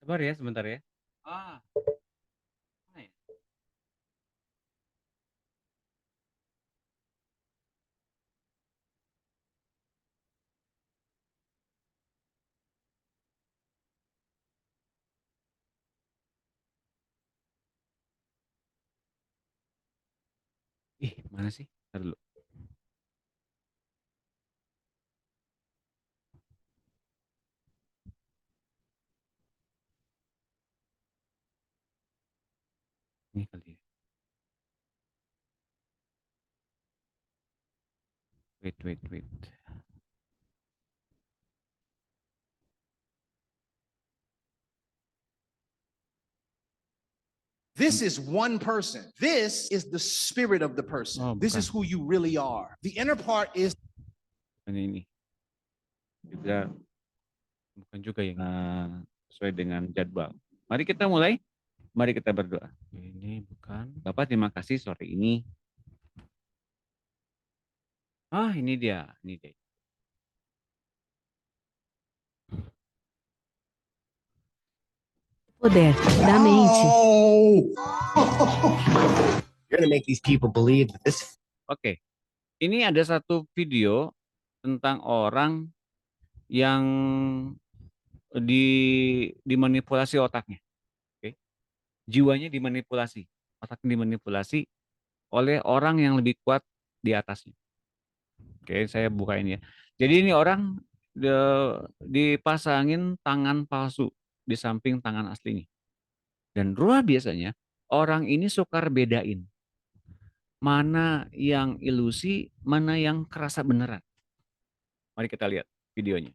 Sabar ya sebentar ya. Mana ya? Ih, mana sih? Ntar dulu. Ini kali ya. Wait. This is one person. This is the spirit of the person. Oh, this is bukan. who you really are. The inner part is Ini juga bukan juga yang sesuai dengan jadwal. Mari kita mulai. Mari kita berdoa. Ini bukan. Bapak, terima kasih sore ini. Ini dia. Poder da mente. You're gonna make these people believe that this. Oke. Ini ada satu video tentang orang yang dimanipulasi otaknya. Oke. Jiwanya dimanipulasi, otaknya dimanipulasi oleh orang yang lebih kuat di atasnya. Oke, saya bukain ya. Jadi ini orang dipasangin tangan palsu di samping tangan aslinya. Dan luar biasanya orang ini sukar bedain mana yang ilusi, mana yang kerasa beneran. Mari kita lihat videonya.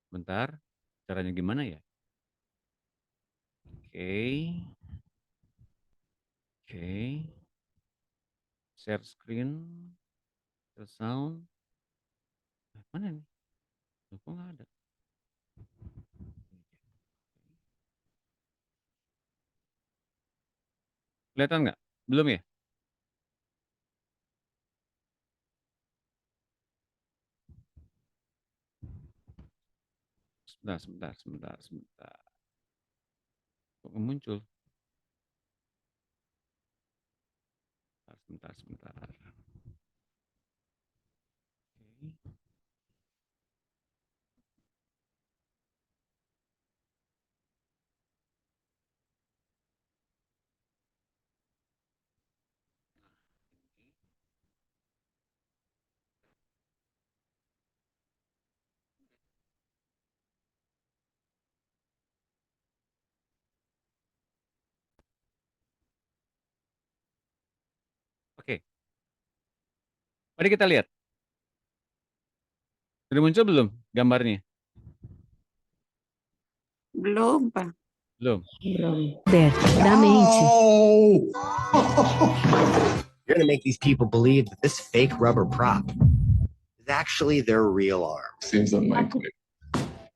Bentar, caranya gimana ya? Oke. Share screen, share sound. Mana nih? Kok nggak ada? Kelihatan nggak? Belum ya? Sebentar. Kok muncul? Sebentar. Oke. Mari kita lihat. Sudah muncul belum gambarnya? Belum, Pak. Belum. Poder da mente. You're gonna make these people believe that this fake rubber prop is actually their real arm. Seems unlikely.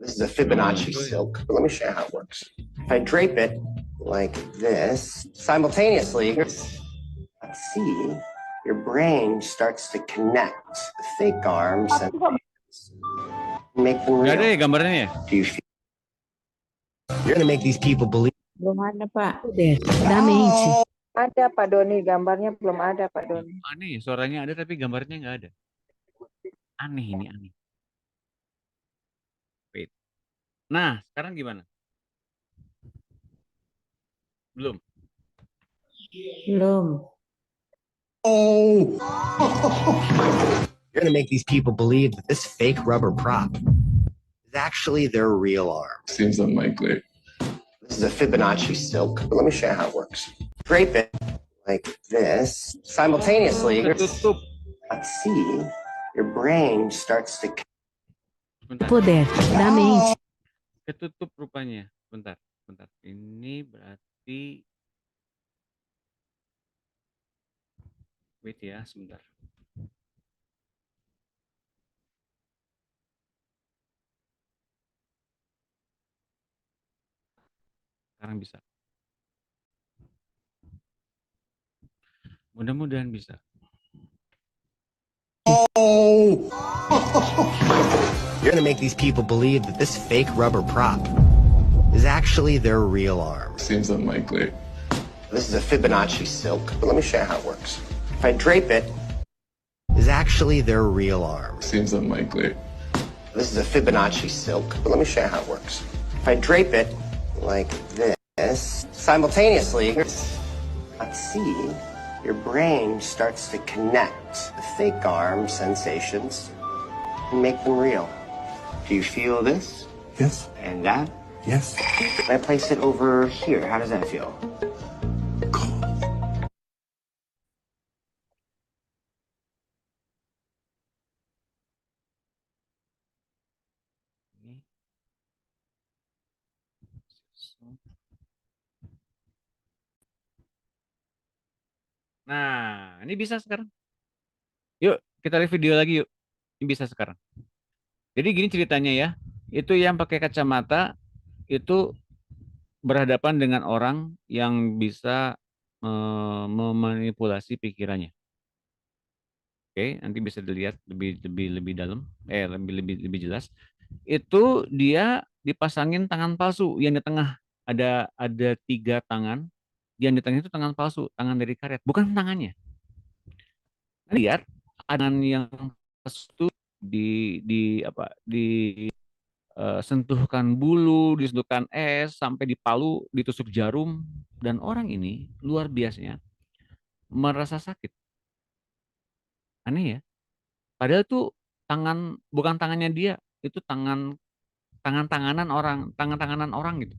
This is a Fibonacci silk, but let me show you how it works. If I drape it like this, simultaneously, let's see, your brain starts to connect the fake arms and make them Nggak ada real. ya gambarnya ya? Do you feel? You're gonna make these people believe. Belum ada, Pak. Poder da mente. Ada, Pak Doni. Gambarnya belum ada, Pak Doni. Aneh, suaranya ada tapi gambarnya nggak ada. Aneh ini, aneh. Wait. Nah, sekarang gimana? Belum. You're gonna make these people believe that this fake rubber prop is actually their real arm. Seems unlikely. This is a Fibonacci silk, but let me show you how it works. Drape it like this, simultaneously. Ketutup. Let's see, your brain starts to. Bentar. Poder da mente. Ketutup rupanya. Bentar. Ini berarti. Wait ya, sebentar. Sekarang bisa. Mudah-mudahan bisa. You're gonna make these people believe that this fake rubber prop is actually their real arm. Seems unlikely. This is a Fibonacci silk, but let me show you how it works. If I drape it, is actually their real arm. Seems unlikely. This is a Fibonacci silk, but let me show you how it works. If I drape it like this, simultaneously, let's see, your brain starts to connect the fake arm sensations and make them real. Do you feel this? Yes. And that? Yes. When I place it over here, how does that feel? Nah, ini bisa sekarang. Yuk, kita lihat video lagi yuk. Ini bisa sekarang. Jadi gini ceritanya ya. Itu yang pakai kacamata itu berhadapan dengan orang yang bisa memanipulasi pikirannya. Oke, nanti bisa dilihat lebih dalam, lebih jelas. Itu dia dipasangin tangan palsu yang di tengah ada 3 tangan. Yang di tengah itu tangan palsu, tangan dari karet, bukan tangannya. Lihat tangan yang palsu sentuhkan bulu, disentuhkan es, sampai di palu ditusuk jarum, dan orang ini luar biasanya merasa sakit. Aneh ya. Padahal itu bukan tangannya dia, itu tangan-tanganan orang gitu.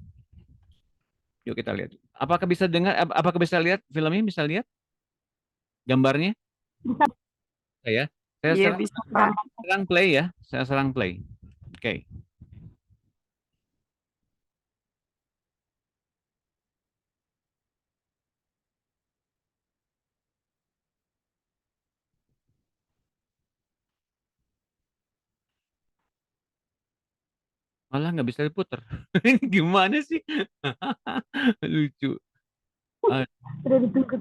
Yuk kita lihat. Apakah bisa lihat filmnya? Bisa lihat gambarnya? Bisa. Ya. Saya Iya, bisa, Pak. serang play ya. Saya serang play. Oke. Malah nggak bisa diputar. Gimana sih? Lucu. Sudah ditunggu.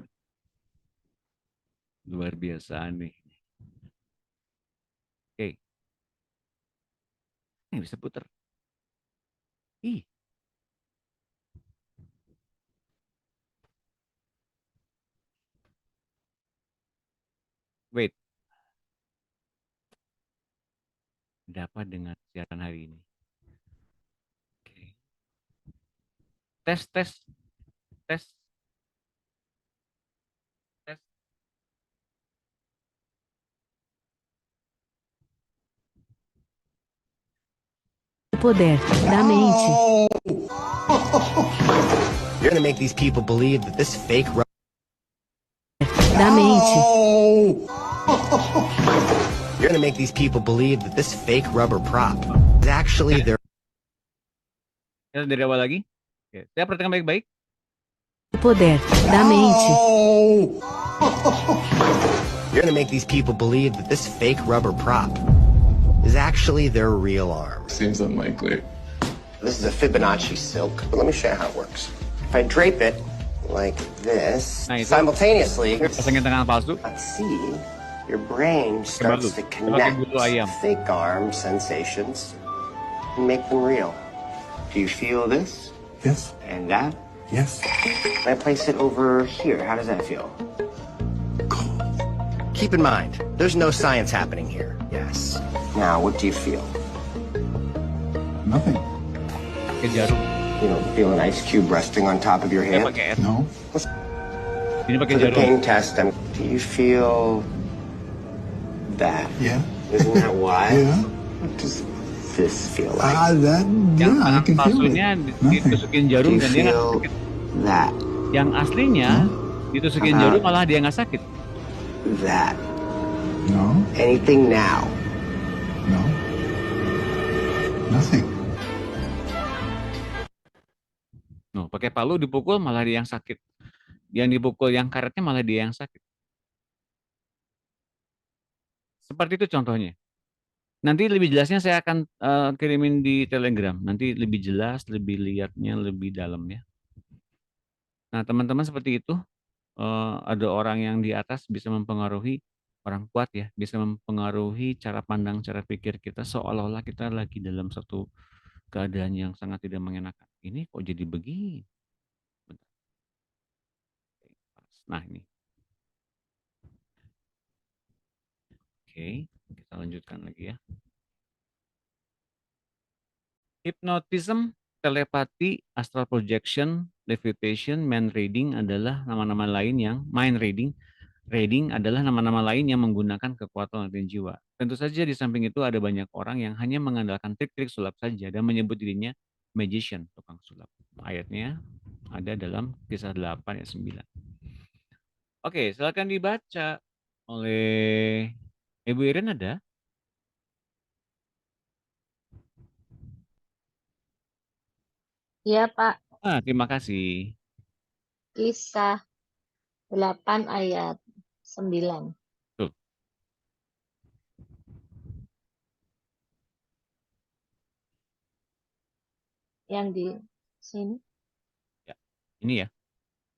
Luar biasa nih. Oke. Nggak bisa putar. Ih. Wait. Dapat dengan siaran hari ini. Oke. Tes. Tes. O poder da mente. You're gonna make these people believe that this fake Da mente. You're gonna make these people believe that this fake rubber prop is actually their. Dari awal lagi. Oke. Saya perhatikan baik-baik. O poder da mente. You're gonna make these people believe that this fake rubber prop is actually their real arm. Seems unlikely. This is a Fibonacci silk, but let me show you how it works. If I drape it like this, simultaneously, pasangin tangan palsu. let's see, your brain starts to connect fake arm sensations and make them real. Do you feel this? Yes. And that? Yes. When I place it over here, how does that feel? Keep in mind, there's no science happening here. Yes. Now, what do you feel? Nothing. Pakai jarum. You don't feel an ice cube resting on top of your Saya hand? pakai es. No. Ini pakai For the jarum. pain test, do you feel that? Yeah. Isn't that wild? Yeah. What does this feel like? Yang Yeah, I tangan can feel it. palsunya Nothing. ditusukin Do jarum you dan dia nggak feel sakit. that? Yang aslinya ditusukin jarum malah dia nggak sakit. That? No. Anything now? No. Nothing. No, pakai palu dipukul malah dia yang sakit. Yang dipukul yang karetnya malah dia yang sakit. Seperti itu contohnya. Nanti lebih jelasnya saya akan kirimin di Telegram. Nanti lebih jelas, lebih lihatnya lebih dalam ya. Nah, teman-teman seperti itu. Ada orang yang di atas bisa mempengaruhi, orang kuat ya, bisa mempengaruhi cara pandang, cara pikir kita seolah-olah kita lagi dalam satu keadaan yang sangat tidak mengenakan. Ini kok jadi begini? Bentar. Nah, ini. Oke, kita lanjutkan lagi ya. Hypnotism, telepati, astral projection, levitation, mind reading adalah nama-nama lain yang mind reading Reading adalah nama-nama lain yang menggunakan kekuatan latihan jiwa. Tentu saja di samping itu ada banyak orang yang hanya mengandalkan trik-trik sulap saja dan menyebut dirinya magician, tukang sulap. Ayatnya ada dalam Kisah 8 ayat 9. Oke, silakan dibaca oleh Ibu Irin ada? Iya, Pak. Terima kasih. Kisah 8 ayat 9. Tuh. Yang di sini. Ya, ini ya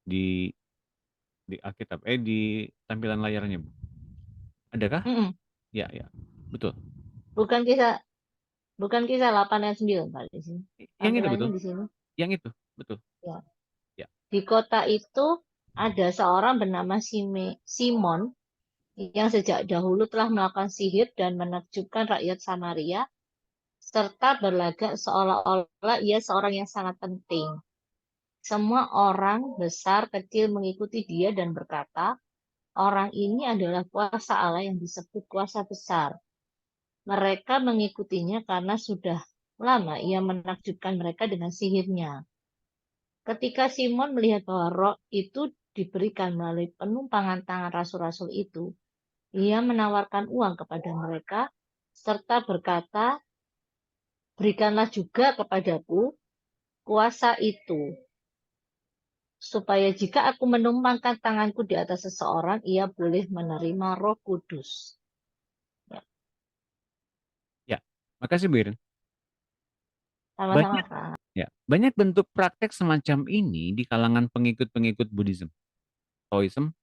di Alkitab, di tampilan layarnya, Bu. Adakah? Ya, betul. Bukan kisah 8 ayat 9, Pak, di sini. Yang itu betul. Tampilannya di sini. Yang itu betul. Ya. Ya. Di kota itu ada seorang bernama Simon yang sejak dahulu telah melakukan sihir dan menakjubkan rakyat Samaria, serta berlagak seolah-olah ia seorang yang sangat penting. Semua orang besar kecil mengikuti dia dan berkata, orang ini adalah kuasa Allah yang disebut kuasa besar. Mereka mengikutinya karena sudah lama ia menakjubkan mereka dengan sihirnya. Ketika Simon melihat bahwa roh itu diberikan melalui penumpangan tangan rasul-rasul itu, ia menawarkan uang kepada mereka serta berkata, berikanlah juga kepadaku kuasa itu, supaya jika aku menumpangkan tanganku di atas seseorang, ia boleh menerima Roh Kudus. Ya, makasih Bu Irin. Sama-sama, Pak. Banyak bentuk praktek semacam ini di kalangan pengikut-pengikut Buddhism, Taoism,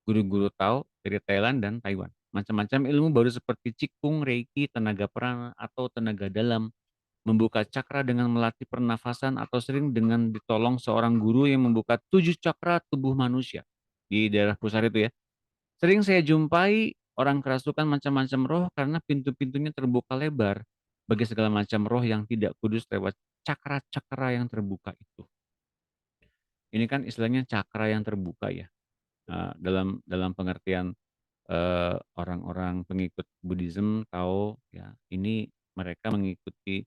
guru-guru Tao dari Thailand dan Taiwan. Macam-macam ilmu baru seperti Qigong, Reiki, tenaga prana, atau tenaga dalam, membuka cakra dengan melatih pernafasan, atau sering dengan ditolong seorang guru yang membuka 7 cakra tubuh manusia di daerah pusar itu ya. Sering saya jumpai orang kerasukan macam-macam roh karena pintu-pintunya terbuka lebar bagi segala macam roh yang tidak kudus lewat cakra-cakra yang terbuka itu. Ini kan istilahnya cakra yang terbuka ya. Dalam pengertian orang-orang pengikut Buddhism tahu ya, ini mereka mengikuti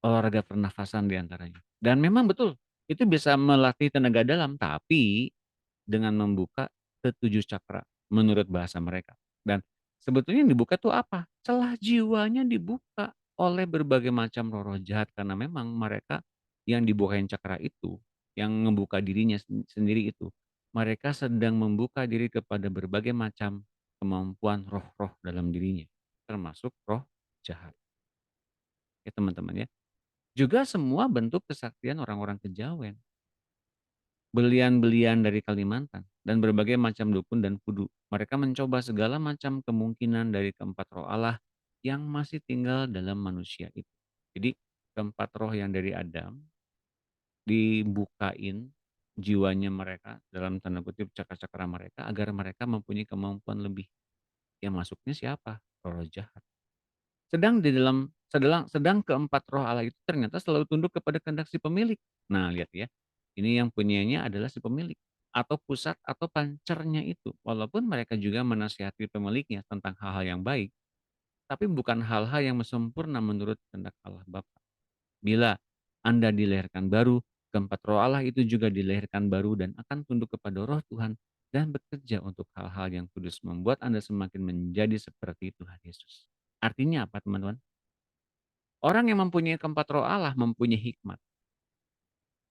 olahraga pernafasan diantaranya. Dan memang betul, itu bisa melatih tenaga dalam, tapi dengan membuka ketujuh cakra menurut bahasa mereka. Dan sebetulnya yang dibuka tuh apa? Celah jiwanya dibuka oleh berbagai macam roh-roh jahat karena memang mereka yang dibukain cakra itu, yang membuka dirinya sendiri itu, mereka sedang membuka diri kepada berbagai macam kemampuan roh-roh dalam dirinya, termasuk roh jahat. Ya teman-teman ya. Juga semua bentuk kesaktian orang-orang kejawen. Belian-belian dari Kalimantan, dan berbagai macam dukun dan kudu. Mereka mencoba segala macam kemungkinan dari keempat roh Allah yang masih tinggal dalam manusia itu. Jadi keempat roh yang dari Adam dibukain jiwanya mereka, dalam tanda kutip cakra-cakra mereka, agar mereka mempunyai kemampuan lebih. Yang masuknya siapa? Roh jahat. Sedang keempat roh Allah itu ternyata selalu tunduk kepada kehendak si pemilik. Nah, lihat ya. Ini yang punyanya adalah si pemilik atau pusat atau pancernya itu. Walaupun mereka juga menasihati pemiliknya tentang hal-hal yang baik, tapi bukan hal-hal yang sempurna menurut kehendak Allah Bapa. Bila Anda dilahirkan baru, keempat roh Allah itu juga dilahirkan baru dan akan tunduk kepada roh Tuhan dan bekerja untuk hal-hal yang kudus, membuat Anda semakin menjadi seperti Tuhan Yesus. Artinya apa, teman-teman? Orang yang mempunyai keempat roh Allah mempunyai hikmat.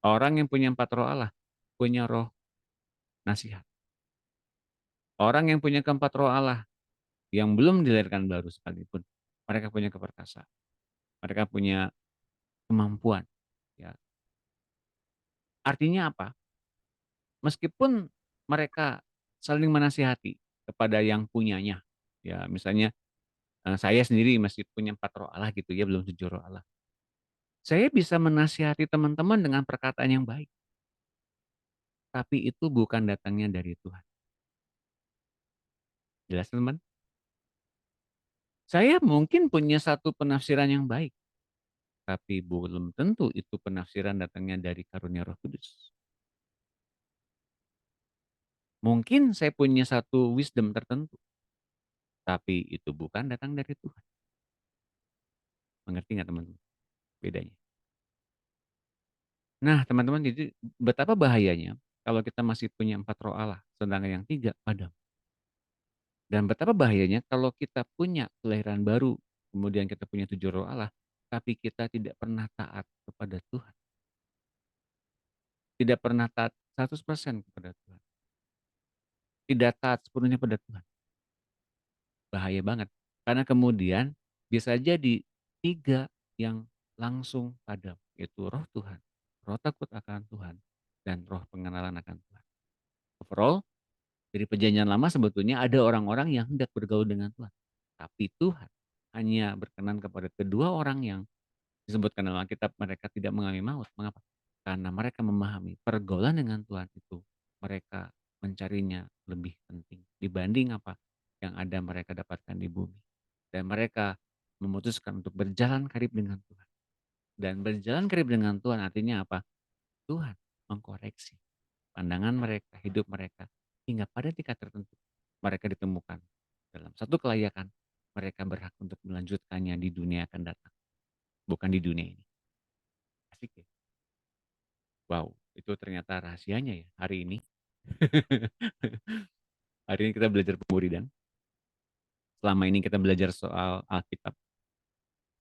Orang yang punya empat roh Allah punya roh nasihat. Orang yang punya keempat roh Allah yang belum dilahirkan baru sekalipun, mereka punya keperkasaan. Mereka punya kemampuan. Ya. Artinya apa? Meskipun mereka saling menasihati kepada yang punyanya. Ya, misalnya saya sendiri masih punya empat roh Allah gitu ya, belum 7 roh Allah. Saya bisa menasihati teman-teman dengan perkataan yang baik. Tapi itu bukan datangnya dari Tuhan. Jelas teman? Saya mungkin punya satu penafsiran yang baik, tapi belum tentu itu penafsiran datangnya dari karunia Roh Kudus. Mungkin saya punya satu wisdom tertentu, tapi itu bukan datang dari Tuhan. Mengerti nggak teman-teman bedanya? Nah teman-teman, jadi betapa bahayanya kalau kita masih punya 4 roh Allah, sedangkan yang 3 padam. Dan betapa bahayanya kalau kita punya kelahiran baru, kemudian kita punya 7 roh Allah, tapi kita tidak pernah taat kepada Tuhan. Tidak pernah taat 100% kepada Tuhan. Tidak taat sepenuhnya pada Tuhan. Bahaya banget. Karena kemudian bisa jadi 3 yang langsung padam, yaitu roh Tuhan, roh takut akan Tuhan, dan roh pengenalan akan Tuhan. Overall, dari perjanjian lama sebetulnya ada orang-orang yang hendak bergaul dengan Tuhan. Tapi Tuhan hanya berkenan kepada kedua orang yang disebutkan dalam Alkitab mereka tidak mengalami maut. Mengapa? Karena mereka memahami pergaulan dengan Tuhan itu mereka mencarinya lebih penting dibanding apa yang ada mereka dapatkan di bumi. Dan mereka memutuskan untuk berjalan karib dengan Tuhan. Dan berjalan karib dengan Tuhan artinya apa? Tuhan mengkoreksi pandangan mereka, hidup mereka, hingga pada tingkat tertentu mereka ditemukan dalam satu kelayakan mereka berhak untuk melanjutkannya di dunia akan datang, bukan di dunia ini. Asik ya? Wow, itu ternyata rahasianya ya hari ini. Hari ini kita belajar pemuridan. Selama ini kita belajar soal Alkitab,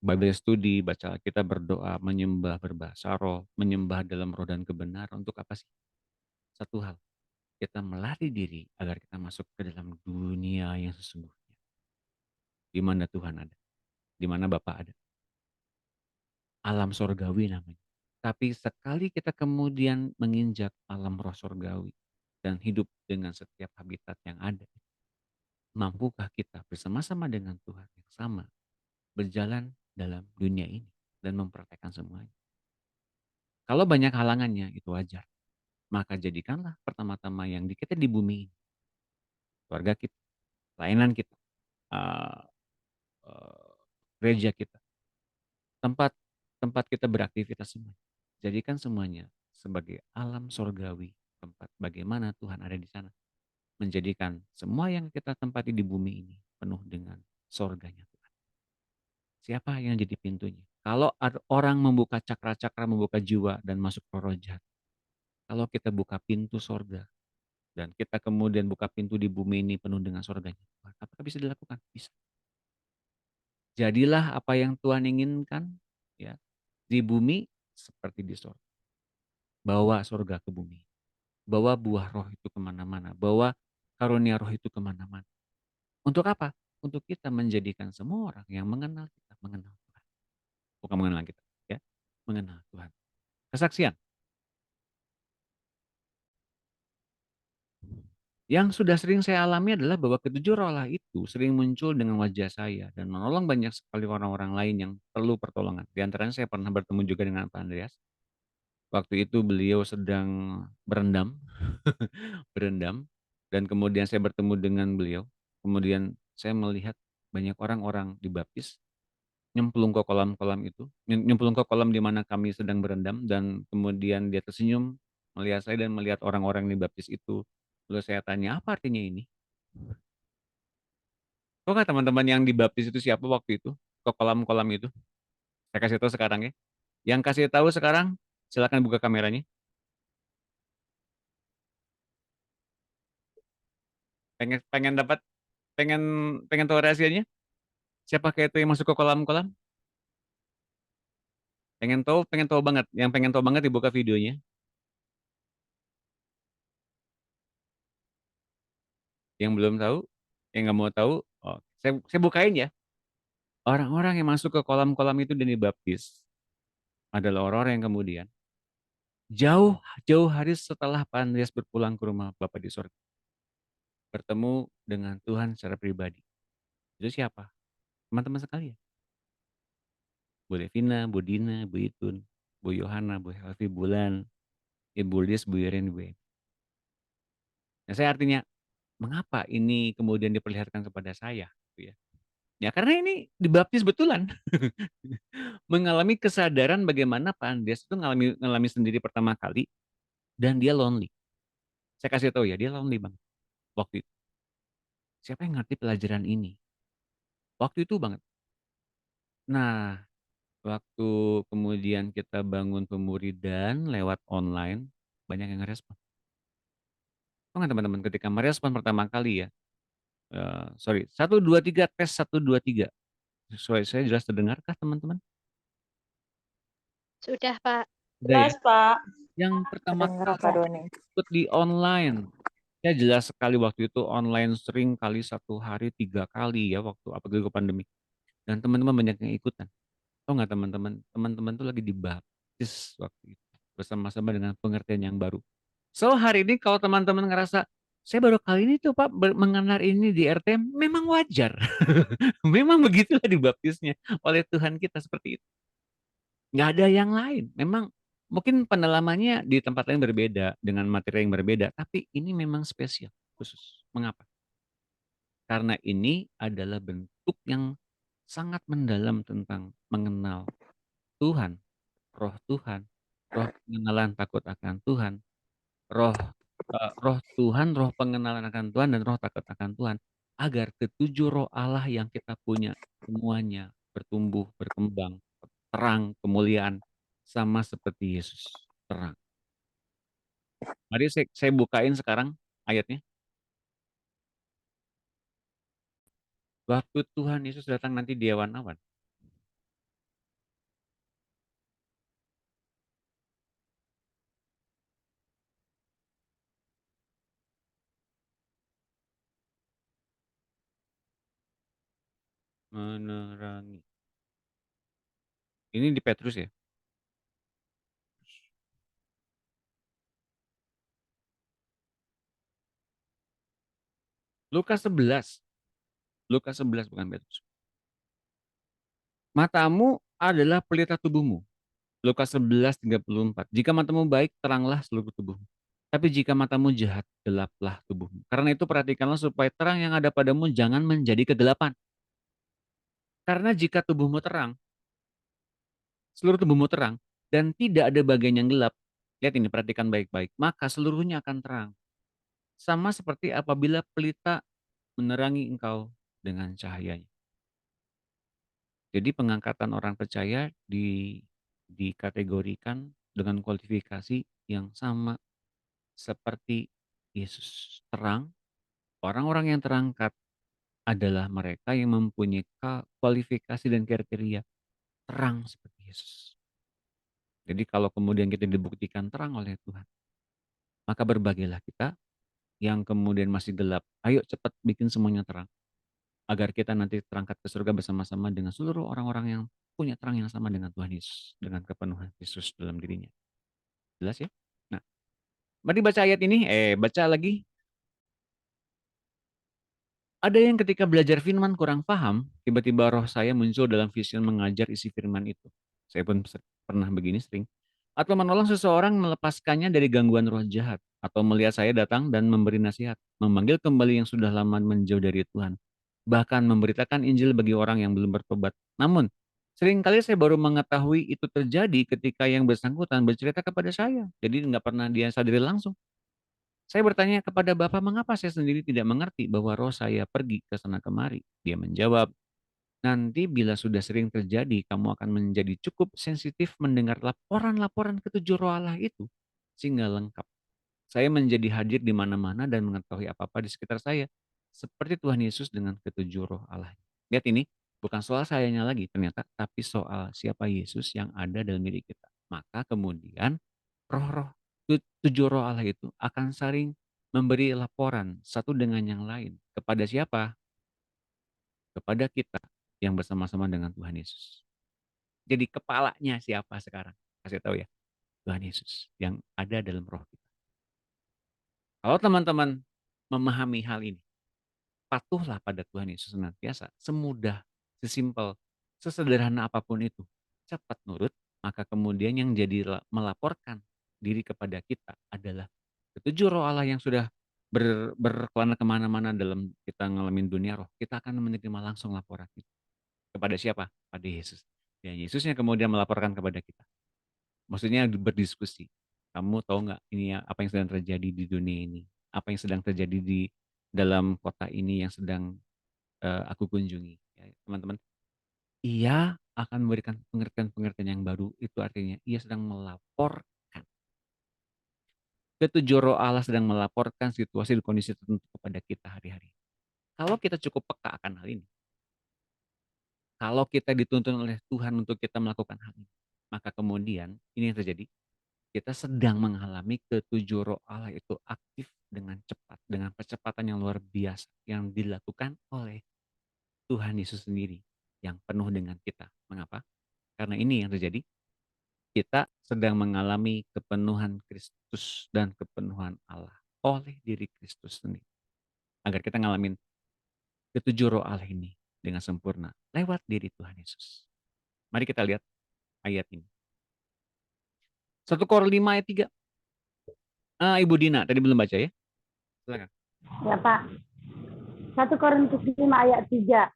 Bible study, baca Alkitab, berdoa, menyembah, berbahasa roh, menyembah dalam roh dan kebenaran. Untuk apa sih? Satu hal, kita melatih diri agar kita masuk ke dalam dunia yang sesungguhnya. Di mana Tuhan ada, di mana Bapa ada. Alam sorgawi namanya. Tapi sekali kita kemudian menginjak alam roh sorgawi dan hidup dengan setiap habitat yang ada, mampukah kita bersama-sama dengan Tuhan yang sama berjalan dalam dunia ini dan mempraktekkan semuanya? Kalau banyak halangannya itu wajar. Maka jadikanlah pertama-tama yang kita di bumi ini, keluarga kita, pelayanan kita, uh, gereja kita, tempat kita beraktivitas semua. Jadikan semuanya sebagai alam sorgawi, tempat bagaimana Tuhan ada di sana. Menjadikan semua yang kita tempati di bumi ini penuh dengan sorganya Tuhan. Siapa yang jadi pintunya? Kalau orang membuka cakra-cakra, membuka jiwa dan masuk ke roh jahat. Kalau kita buka pintu sorga, dan kita kemudian buka pintu di bumi ini penuh dengan sorganya Tuhan, apakah bisa dilakukan? Bisa. Jadilah apa yang Tuhan inginkan ya di bumi seperti di sorga. Bawa sorga ke bumi. Bawa buah roh itu kemana-mana. Bawa karunia roh itu kemana-mana. Untuk apa? Untuk kita menjadikan semua orang yang mengenal kita, mengenal Tuhan. Bukan mengenal kita, ya, mengenal Tuhan. Kesaksian. Yang sudah sering saya alami adalah bahwa ketujuh roh Allah itu sering muncul dengan wajah saya dan menolong banyak sekali orang-orang lain yang perlu pertolongan. Di antaranya saya pernah bertemu juga dengan Pak Andreas. Waktu itu beliau sedang berendam, berendam, dan kemudian saya bertemu dengan beliau. Kemudian saya melihat banyak orang-orang dibaptis, nyemplung ke kolam-kolam itu, nyemplung ke kolam di mana kami sedang berendam, dan kemudian dia tersenyum melihat saya dan melihat orang-orang dibaptis itu. Lalu saya tanya, apa artinya ini? Kok nggak teman-teman yang dibaptis itu siapa waktu itu? Ke kolam-kolam itu? Saya kasih tahu sekarang ya. Yang kasih tahu sekarang, silakan buka kameranya. Pengen dapat, pengen tahu rahasianya? Siapa kayak itu yang masuk ke kolam-kolam? Pengen tahu banget. Yang pengen tahu banget dibuka videonya. Yang belum tahu, yang nggak mau tahu, oh, saya bukain ya. Orang-orang yang masuk ke kolam-kolam itu dan dibaptis adalah orang-orang yang kemudian jauh hari setelah Pak Andreas berpulang ke rumah Bapak di surga, bertemu dengan Tuhan secara pribadi. Itu siapa? Teman-teman sekalian. Bu Devina, Bu Dina, Bu Itun, Bu Yohana, Bu Helvi, Bulan, Ibu Lies, Bu Iren, Bu Emi. Nah, saya artinya, mengapa ini kemudian diperlihatkan kepada saya? Gitu ya. Ya karena ini dibaptis betulan. Mengalami kesadaran bagaimana Pak Andreas itu ngalami sendiri pertama kali, dan dia lonely. Saya kasih tahu ya, dia lonely Bang. waktu itu. Siapa yang ngerti pelajaran ini? Waktu itu banget. Nah, waktu kemudian kita bangun pemuridan lewat online, banyak yang ngerespon. Tahu nggak teman-teman, ketika merespon pertama kali ya, sorry, 1, 2, 3, tes 1, 2, 3. Saya jelas terdengarkah teman-teman? Sudah, Pak. Udah ya? Jelas, Pak. Yang pertama Kedengeran Pak kali Doni. ikut di online. Saya jelas sekali waktu itu online sering kali 1 hari 3 kali ya waktu apalagi pandemi. Dan teman-teman banyak yang ikutan. Tahu nggak teman-teman? Teman-teman tuh lagi dibaptis waktu itu bersama-sama dengan pengertian yang baru. So hari ini kalau teman-teman ngerasa saya baru kali ini tuh Pak mengenal ini di RTM, memang wajar. Memang begitulah dibaptisnya oleh Tuhan kita seperti itu. Nggak ada yang lain. Memang mungkin pendalamannya di tempat lain berbeda dengan materi yang berbeda, tapi ini memang spesial khusus. Mengapa? Karena ini adalah bentuk yang sangat mendalam tentang mengenal Tuhan, roh Tuhan, roh pengenalan takut akan Tuhan, roh Tuhan, roh pengenalan akan Tuhan, dan roh takut akan Tuhan. Agar ketujuh roh Allah yang kita punya semuanya bertumbuh, berkembang, terang, kemuliaan, sama seperti Yesus terang. Mari saya bukain sekarang ayatnya. Waktu Tuhan Yesus datang nanti di awan-awan. Menerangi. Ini di Petrus ya. Lukas 11. Lukas 11 bukan Petrus. Matamu adalah pelita tubuhmu. Lukas 11:34. Jika matamu baik, teranglah seluruh tubuhmu. Tapi jika matamu jahat, gelaplah tubuhmu. Karena itu perhatikanlah supaya terang yang ada padamu jangan menjadi kegelapan. Karena jika tubuhmu terang, seluruh tubuhmu terang, dan tidak ada bagian yang gelap, lihat ini, perhatikan baik-baik, maka seluruhnya akan terang. Sama seperti apabila pelita menerangi engkau dengan cahayanya. Jadi pengangkatan orang percaya dikategorikan dengan kualifikasi yang sama seperti Yesus. Terang, orang-orang yang terangkat adalah mereka yang mempunyai kualifikasi dan kriteria terang seperti Yesus. Jadi kalau kemudian kita dibuktikan terang oleh Tuhan, maka berbahagialah kita yang kemudian masih gelap. Ayo cepat bikin semuanya terang. Agar kita nanti terangkat ke surga bersama-sama dengan seluruh orang-orang yang punya terang yang sama dengan Tuhan Yesus. Dengan kepenuhan Yesus dalam dirinya. Jelas ya? Nah, mari baca ayat ini. Baca lagi. Ada yang ketika belajar firman kurang paham, tiba-tiba roh saya muncul dalam vision mengajar isi firman itu. Saya pun pernah begini sering. Atau menolong seseorang melepaskannya dari gangguan roh jahat. Atau melihat saya datang dan memberi nasihat. Memanggil kembali yang sudah lama menjauh dari Tuhan. Bahkan memberitakan Injil bagi orang yang belum bertobat. Namun, seringkali saya baru mengetahui itu terjadi ketika yang bersangkutan bercerita kepada saya. Jadi nggak pernah dia sadari langsung. Saya bertanya kepada Bapak, mengapa saya sendiri tidak mengerti bahwa roh saya pergi ke sana kemari? Dia menjawab, nanti bila sudah sering terjadi, kamu akan menjadi cukup sensitif mendengar laporan-laporan ketujuh roh Allah itu, sehingga lengkap. Saya menjadi hadir di mana-mana dan mengetahui apa-apa di sekitar saya, seperti Tuhan Yesus dengan ketujuh roh Allah. Lihat ini, bukan soal sayanya lagi ternyata, tapi soal siapa Yesus yang ada dalam diri kita. Maka kemudian roh-roh, tujuh roh Allah itu akan saling memberi laporan satu dengan yang lain. Kepada siapa? Kepada kita yang bersama-sama dengan Tuhan Yesus. Jadi kepalanya siapa sekarang? Kasih tahu ya. Tuhan Yesus yang ada dalam roh kita. Kalau teman-teman memahami hal ini, patuhlah pada Tuhan Yesus senantiasa. Semudah, sesimpel, sesederhana apapun itu. Cepat nurut, maka kemudian yang jadi melaporkan diri kepada kita adalah ketujuh roh Allah yang sudah berkelana kemana-mana dalam kita ngalamin dunia roh. Kita akan menerima langsung laporan itu. Kepada siapa? Pada Yesus. Dan Yesusnya kemudian melaporkan kepada kita. Maksudnya berdiskusi. Kamu tahu nggak ini ya, apa yang sedang terjadi di dunia ini? Apa yang sedang terjadi di dalam kota ini yang sedang aku kunjungi. Ya, teman-teman, ia akan memberikan pengertian-pengertian yang baru. Itu artinya ia sedang melaporkan. Ketujuh roh Allah sedang melaporkan situasi dan kondisi tertentu kepada kita hari-hari. Kalau kita cukup peka akan hal ini, kalau kita dituntun oleh Tuhan untuk kita melakukan hal ini, maka kemudian ini yang terjadi. Kita sedang mengalami ketujuh roh Allah itu aktif dengan cepat, dengan percepatan yang luar biasa yang dilakukan oleh Tuhan Yesus sendiri yang penuh dengan kita. Mengapa? Karena ini yang terjadi. Kita sedang mengalami kepenuhan Kristus dan kepenuhan Allah oleh diri Kristus sendiri. Agar kita ngalamin ketujuh roh Allah ini dengan sempurna lewat diri Tuhan Yesus. Mari kita lihat ayat ini. 1 Korintus 5 ayat 3. Ibu Dina, tadi belum baca ya? Silakan. Ya Pak. 1 Korintus 5 ayat 3.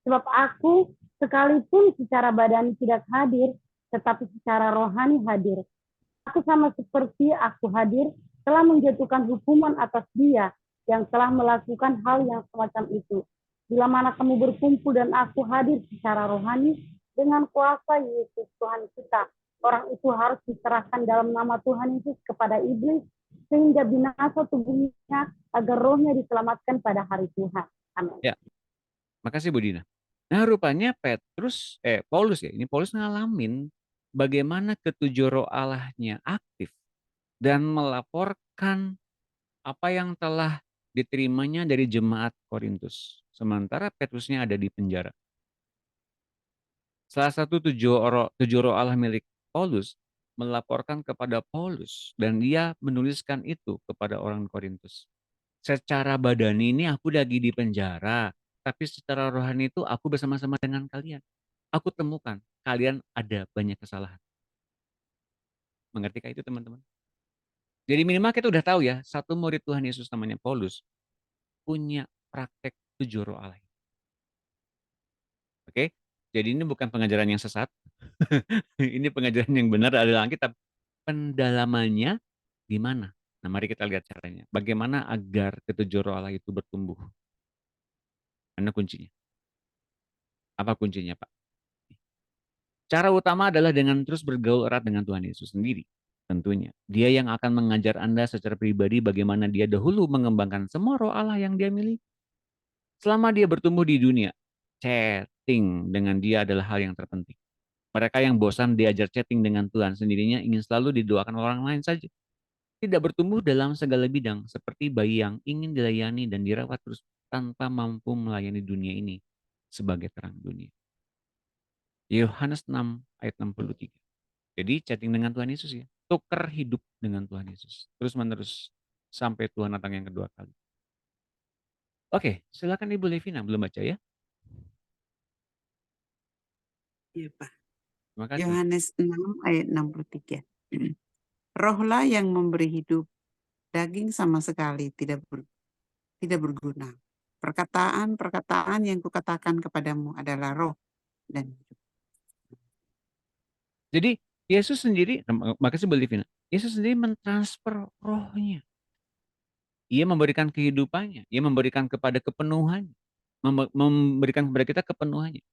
Sebab aku sekalipun secara badani tidak hadir, tetapi secara rohani hadir. Aku sama seperti aku hadir, telah menjatuhkan hukuman atas dia yang telah melakukan hal yang semacam itu. Bila mana kamu berkumpul dan aku hadir secara rohani, dengan kuasa Yesus Tuhan kita, orang itu harus diserahkan dalam nama Tuhan Yesus kepada iblis, sehingga binasa tubuhnya agar rohnya diselamatkan pada hari Tuhan. Amin. Ya, makasih Bu Dina. Nah rupanya Paulus ya, ini Paulus ngalamin bagaimana ketujuh roh Allahnya aktif dan melaporkan apa yang telah diterimanya dari jemaat Korintus. Sementara Petrusnya ada di penjara. Salah satu tujuh roh Allah milik Paulus melaporkan kepada Paulus dan dia menuliskan itu kepada orang Korintus. Secara badani ini aku lagi di penjara, tapi secara rohani itu aku bersama-sama dengan kalian. Aku temukan kalian ada banyak kesalahan. Mengertikah itu teman-teman? Jadi minimal kita udah tahu ya, satu murid Tuhan Yesus namanya Paulus punya praktek tujuh roh Allah. Oke? Jadi ini bukan pengajaran yang sesat. Ini pengajaran yang benar adalah Alkitab. Pendalamannya gimana? Nah, mari kita lihat caranya. Bagaimana agar ketujuh roh Allah itu bertumbuh? Mana kuncinya? Apa kuncinya, Pak? Cara utama adalah dengan terus bergaul erat dengan Tuhan Yesus sendiri. Tentunya. Dia yang akan mengajar Anda secara pribadi bagaimana dia dahulu mengembangkan semua roh Allah yang dia miliki. Selama dia bertumbuh di dunia, chatting dengan dia adalah hal yang terpenting. Mereka yang bosan diajar chatting dengan Tuhan sendirinya ingin selalu didoakan orang lain saja. Tidak bertumbuh dalam segala bidang, seperti bayi yang ingin dilayani dan dirawat terus tanpa mampu melayani dunia ini sebagai terang dunia. Yohanes 6 ayat 63. Jadi chatting dengan Tuhan Yesus ya. Tukar hidup dengan Tuhan Yesus. Terus menerus sampai Tuhan datang yang kedua kali. Oke, silakan Ibu Levina, belum baca ya? Iya Pak. Terima kasih. Yohanes 6 ayat 63. Rohlah yang memberi hidup, daging sama sekali tidak berguna. Perkataan-perkataan yang kukatakan kepadamu adalah roh dan hidup. Jadi Yesus sendiri, makasih Bu Levina, Yesus sendiri mentransfer rohnya. Ia memberikan kehidupannya, ia memberikan kepada kepenuhannya, memberikan kepada kita kepenuhannya.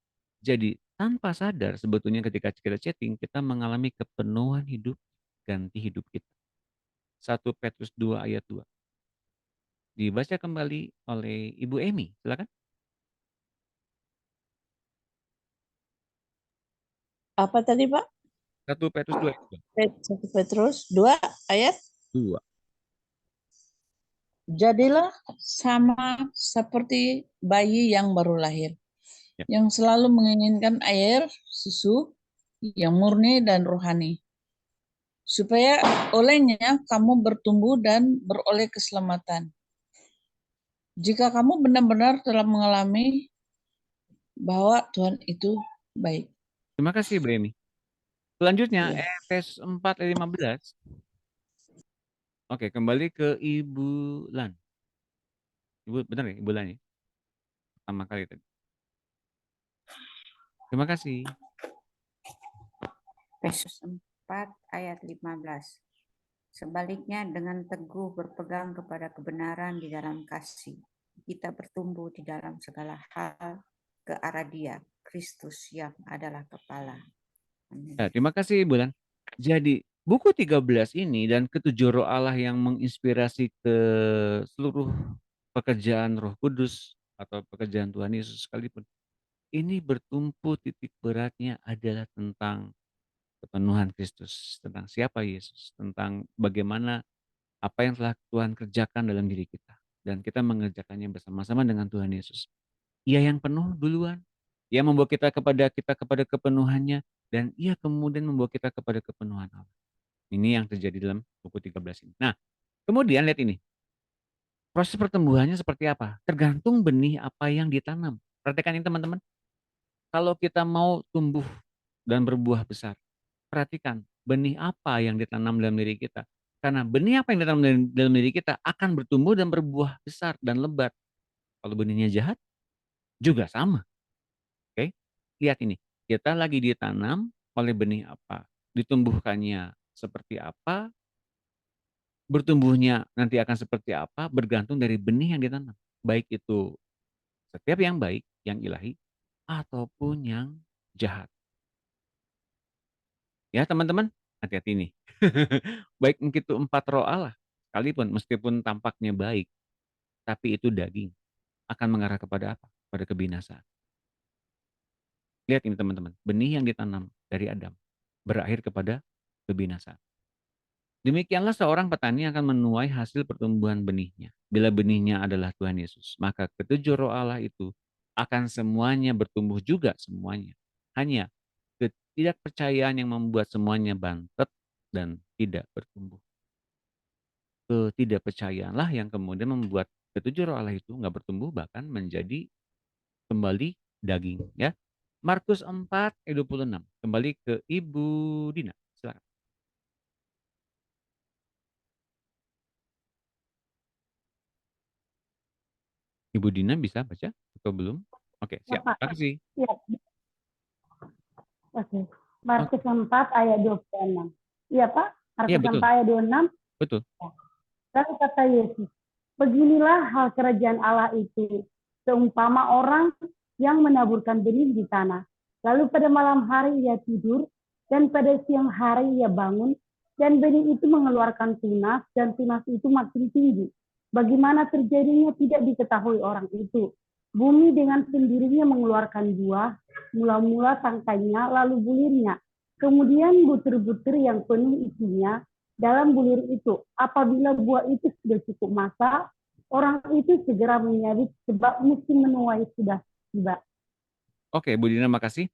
Jadi tanpa sadar sebetulnya ketika kita chatting, kita mengalami kepenuhan hidup, ganti hidup kita. 1 Petrus 2 ayat 2. Dibaca kembali oleh Ibu Emi, silakan. Apa tadi Pak? 1 Petrus 2 ayat 1 Petrus 2 ayat 2. Jadilah sama seperti bayi yang baru lahir, yang selalu menginginkan air susu yang murni dan rohani, supaya olehnya kamu bertumbuh dan beroleh keselamatan. Jika kamu benar-benar telah mengalami bahwa Tuhan itu baik. Terima kasih, Bu Emi. Selanjutnya, Efesus 4 ayat 15. Oke, kembali ke Ibu Lan. Ibu, benar ya? Ibu Lan ya? Pertama kali tadi. Terima kasih. Efesus 4 ayat 15. Sebaliknya dengan teguh berpegang kepada kebenaran di dalam kasih. kita bertumbuh di dalam segala hal ke arah Dia, Kristus yang adalah kepala. Amin. Ya, terima kasih Bulan. Jadi buku 13 ini dan ketujuh roh Allah yang menginspirasi ke seluruh pekerjaan Roh Kudus atau pekerjaan Tuhan Yesus sekalipun, ini bertumpu titik beratnya adalah tentang kepenuhan Kristus, tentang siapa Yesus, tentang bagaimana apa yang telah Tuhan kerjakan dalam diri kita. Dan kita mengerjakannya bersama-sama dengan Tuhan Yesus. Ia yang penuh duluan, ia membawa kita kepada kepenuhannya, dan ia kemudian membawa kita kepada kepenuhan Allah. Ini yang terjadi dalam buku 13 ini. Nah, kemudian lihat ini. Proses pertumbuhannya seperti apa? Tergantung benih apa yang ditanam. Perhatikan ini teman-teman. Kalau kita mau tumbuh dan berbuah besar, perhatikan benih apa yang ditanam dalam diri kita. Karena benih apa yang ditanam dalam diri kita akan bertumbuh dan berbuah besar dan lebat. Kalau benihnya jahat, juga sama. Oke, lihat ini. Kita lagi ditanam oleh benih apa? Ditumbuhkannya seperti apa? Bertumbuhnya nanti akan seperti apa? Bergantung dari benih yang ditanam. Baik itu setiap yang baik, yang ilahi, ataupun yang jahat. Ya teman-teman, hati-hati nih. Baik itu 4 roh Allah, sekalipun meskipun tampaknya baik, tapi itu daging, akan mengarah kepada apa? Pada kebinasaan. Lihat ini teman-teman, benih yang ditanam dari Adam, berakhir kepada kebinasaan. Demikianlah seorang petani akan menuai hasil pertumbuhan benihnya. Bila benihnya adalah Tuhan Yesus, maka ketujuh roh Allah itu akan semuanya bertumbuh juga semuanya. Hanya ketidakpercayaan yang membuat semuanya bantet dan tidak bertumbuh. Ketidakpercayaanlah yang kemudian membuat ketujuh roh Allah itu nggak bertumbuh, bahkan menjadi kembali daging. Ya, Markus 4 ayat 26. Kembali ke Ibu Dina. Silakan. Ibu Dina bisa baca atau belum? Oke, siap. Pak. Terima kasih. Siap. Oke. Markus 4 ayat 26. Iya, Pak? Iya, Markus betul. 4 ayat 26. Betul. Lalu kata Yesus, beginilah hal kerajaan Allah itu, seumpama orang yang menaburkan benih di tanah. Lalu pada malam hari ia tidur, dan pada siang hari ia bangun, dan benih itu mengeluarkan tunas, dan tunas itu makin tinggi. Bagaimana terjadinya tidak diketahui orang itu. Bumi dengan sendirinya mengeluarkan buah, mula-mula tangkainya, lalu bulirnya. Kemudian butir-butir yang penuh isinya dalam bulir itu. Apabila buah itu sudah cukup masak, orang itu segera menyabit sebab musim menuai sudah tiba. Oke, Bu Dina, makasih.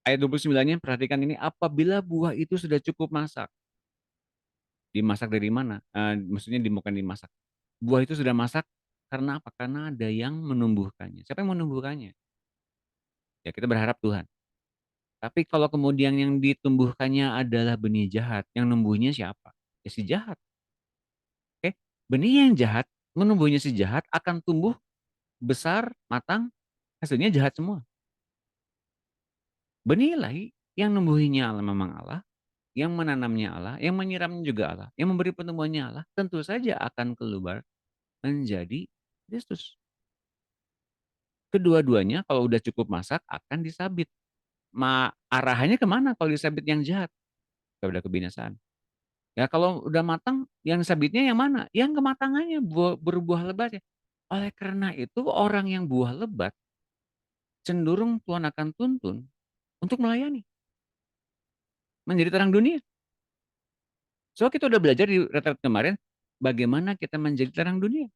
Ayat 29-nya perhatikan ini, apabila buah itu sudah cukup masak. Dimasak dari mana? Maksudnya bukan dimasak. Buah itu sudah masak karena apa? Karena ada yang menumbuhkannya. Siapa yang menumbuhkannya? Ya kita berharap Tuhan. Tapi kalau kemudian yang ditumbuhkannya adalah benih jahat, yang numbuhnya siapa? Ya si jahat. Oke, benih yang jahat, menumbuhnya si jahat akan tumbuh besar, matang, hasilnya jahat semua. Benih ilahi yang numbuhinya Allah memang Allah, yang menanamnya Allah, yang menyiramnya juga Allah, yang memberi pertumbuhannya Allah, tentu saja akan keluar menjadi Kristus. Kedua-duanya kalau udah cukup masak akan disabit. Arahannya kemana kalau disabit yang jahat? Kepada kebinasaan. Ya kalau udah matang, yang sabitnya yang mana? Yang kematangannya berbuah lebat ya. Oleh karena itu orang yang buah lebat cenderung Tuhan akan tuntun untuk melayani. Menjadi terang dunia. So kita udah belajar di retret kemarin bagaimana kita menjadi terang dunia.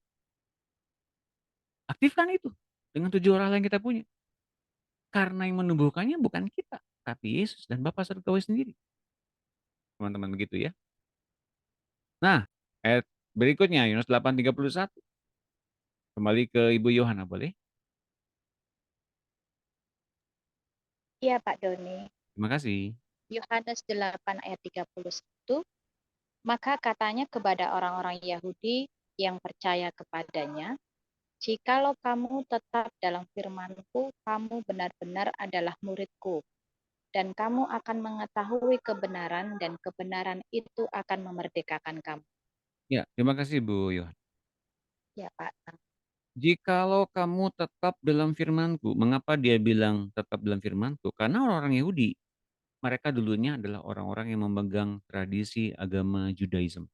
Aktifkan itu dengan 7 orang yang kita punya. Karena yang menumbuhkannya bukan kita, tapi Yesus dan Bapa Surgawi sendiri. Teman-teman begitu ya. Nah, ayat berikutnya Yohanes 8:31. Kembali ke Ibu Yohana, boleh? Iya, Pak Doni. Terima kasih. Yohanes 8 ayat 31. Maka katanya kepada orang-orang Yahudi yang percaya kepadanya, jikalau kamu tetap dalam firman-Ku, kamu benar-benar adalah murid-Ku, dan kamu akan mengetahui kebenaran, dan kebenaran itu akan memerdekakan kamu. Ya, terima kasih Bu Yohana. Ya, Pak. Jikalau kamu tetap dalam firman-Ku. Mengapa dia bilang tetap dalam firman-Ku? Karena orang-orang Yahudi, mereka dulunya adalah orang-orang yang memegang tradisi agama Judaism.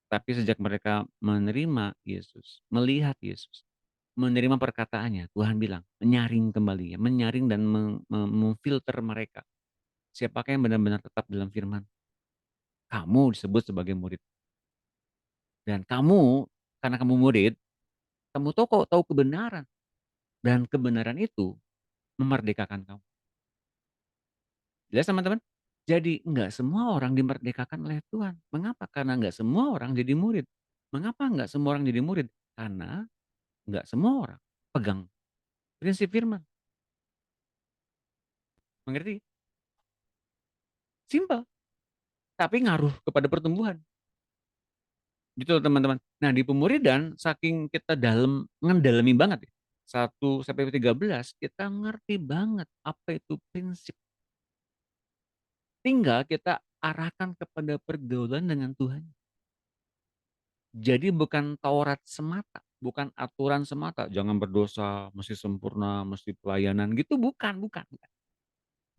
Tapi sejak mereka menerima Yesus, melihat Yesus, menerima perkataannya, Tuhan bilang, menyaring kembali, ya, menyaring dan memfilter mereka. Siapakah yang benar-benar tetap dalam firman? Kamu disebut sebagai murid. Dan kamu, karena kamu murid, kamu tahu kebenaran. Dan kebenaran itu memerdekakan kamu. Jelas teman-teman? Jadi enggak semua orang dimerdekakan oleh Tuhan. Mengapa? Karena enggak semua orang jadi murid. Mengapa enggak semua orang jadi murid? Karena enggak semua orang pegang prinsip firman. Mengerti? Simple. Tapi ngaruh kepada pertumbuhan. Gitu teman-teman. Nah di pemuridan, saking kita ngedalami banget ya. 1-13 kita ngerti banget apa itu prinsip. Tinggal kita arahkan kepada pergaulan dengan Tuhan. Jadi bukan Taurat semata, bukan aturan semata, jangan berdosa, mesti sempurna, mesti pelayanan gitu, bukan.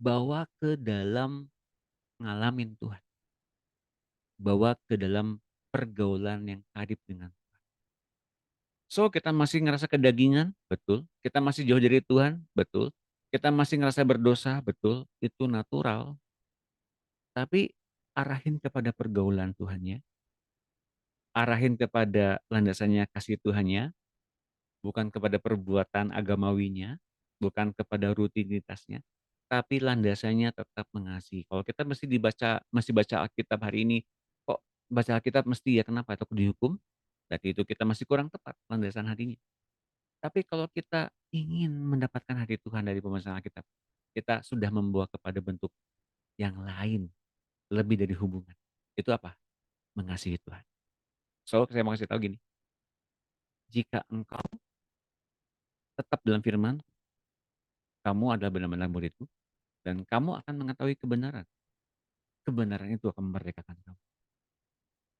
Bawa ke dalam ngalamin Tuhan. Bawa ke dalam pergaulan yang karib dengan Tuhan. So, kita masih ngerasa kedagingan, betul. Kita masih jauh dari Tuhan, betul. Kita masih ngerasa berdosa, betul. Itu natural. Tapi arahin kepada pergaulan Tuhannya. Arahin kepada landasannya kasih Tuhannya, bukan kepada perbuatan agamawinya, bukan kepada rutinitasnya, tapi landasannya tetap mengasihi. Kalau kita masih baca Alkitab hari ini, kok baca Alkitab mesti ya kenapa? Takut dihukum? Berarti itu kita masih kurang tepat landasan hatinya. Tapi kalau kita ingin mendapatkan hati Tuhan dari pembahasan Alkitab, kita sudah membawa kepada bentuk yang lain, lebih dari hubungan. Itu apa? Mengasihi Tuhan. So, saya mau kasih tahu gini. Jika engkau tetap dalam firman, kamu adalah benar-benar muridku, dan kamu akan mengetahui kebenaran. Kebenaran itu akan memerdekakan kamu.